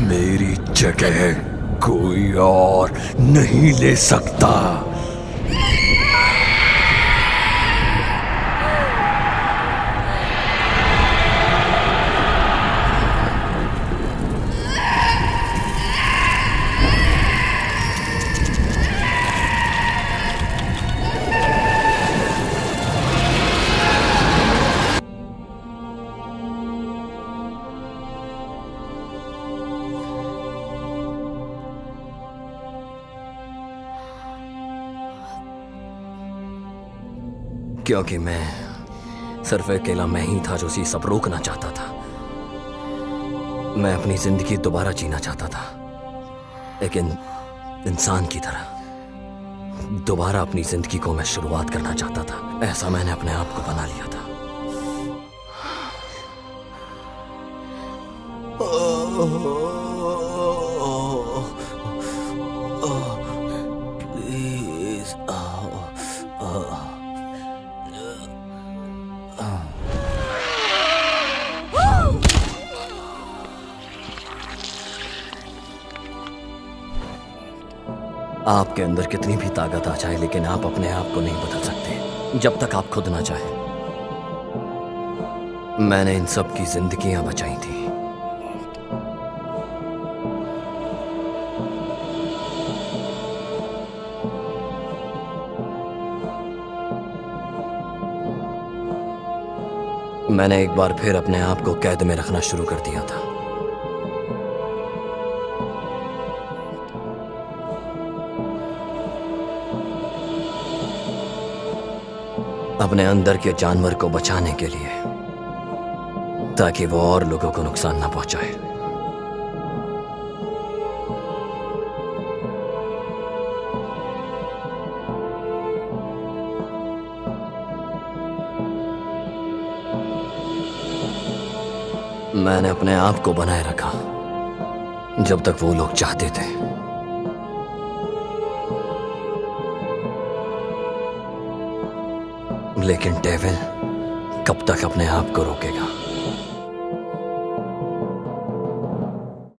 मेरी जगह कोई और नहीं ले सकता। क्योंकि मैं सिर्फ अकेला मैं ही था जो ये सब रोकना चाहता था। मैं अपनी जिंदगी दोबारा जीना चाहता था, लेकिन इंसान की तरह दोबारा अपनी जिंदगी को मैं शुरुआत करना चाहता था। ऐसा मैंने अपने आप को बना लिया था। प्लीज आपके अंदर कितनी भी ताकत आ जाए, लेकिन आप अपने आप को नहीं बदल सकते जब तक आप खुद ना चाहें। मैंने इन सब की जिंदगियां बचाई थी। मैंने एक बार फिर अपने आप को कैद में रखना शुरू कर दिया था। अपने अंदर के जानवर को बचाने के लिए, ताकि वो और लोगों को नुकसान ना पहुंचाए। मैंने अपने आप को बनाए रखा जब तक वो लोग चाहते थे। लेकिन डेविल कब तक अपने आप को रोकेगा?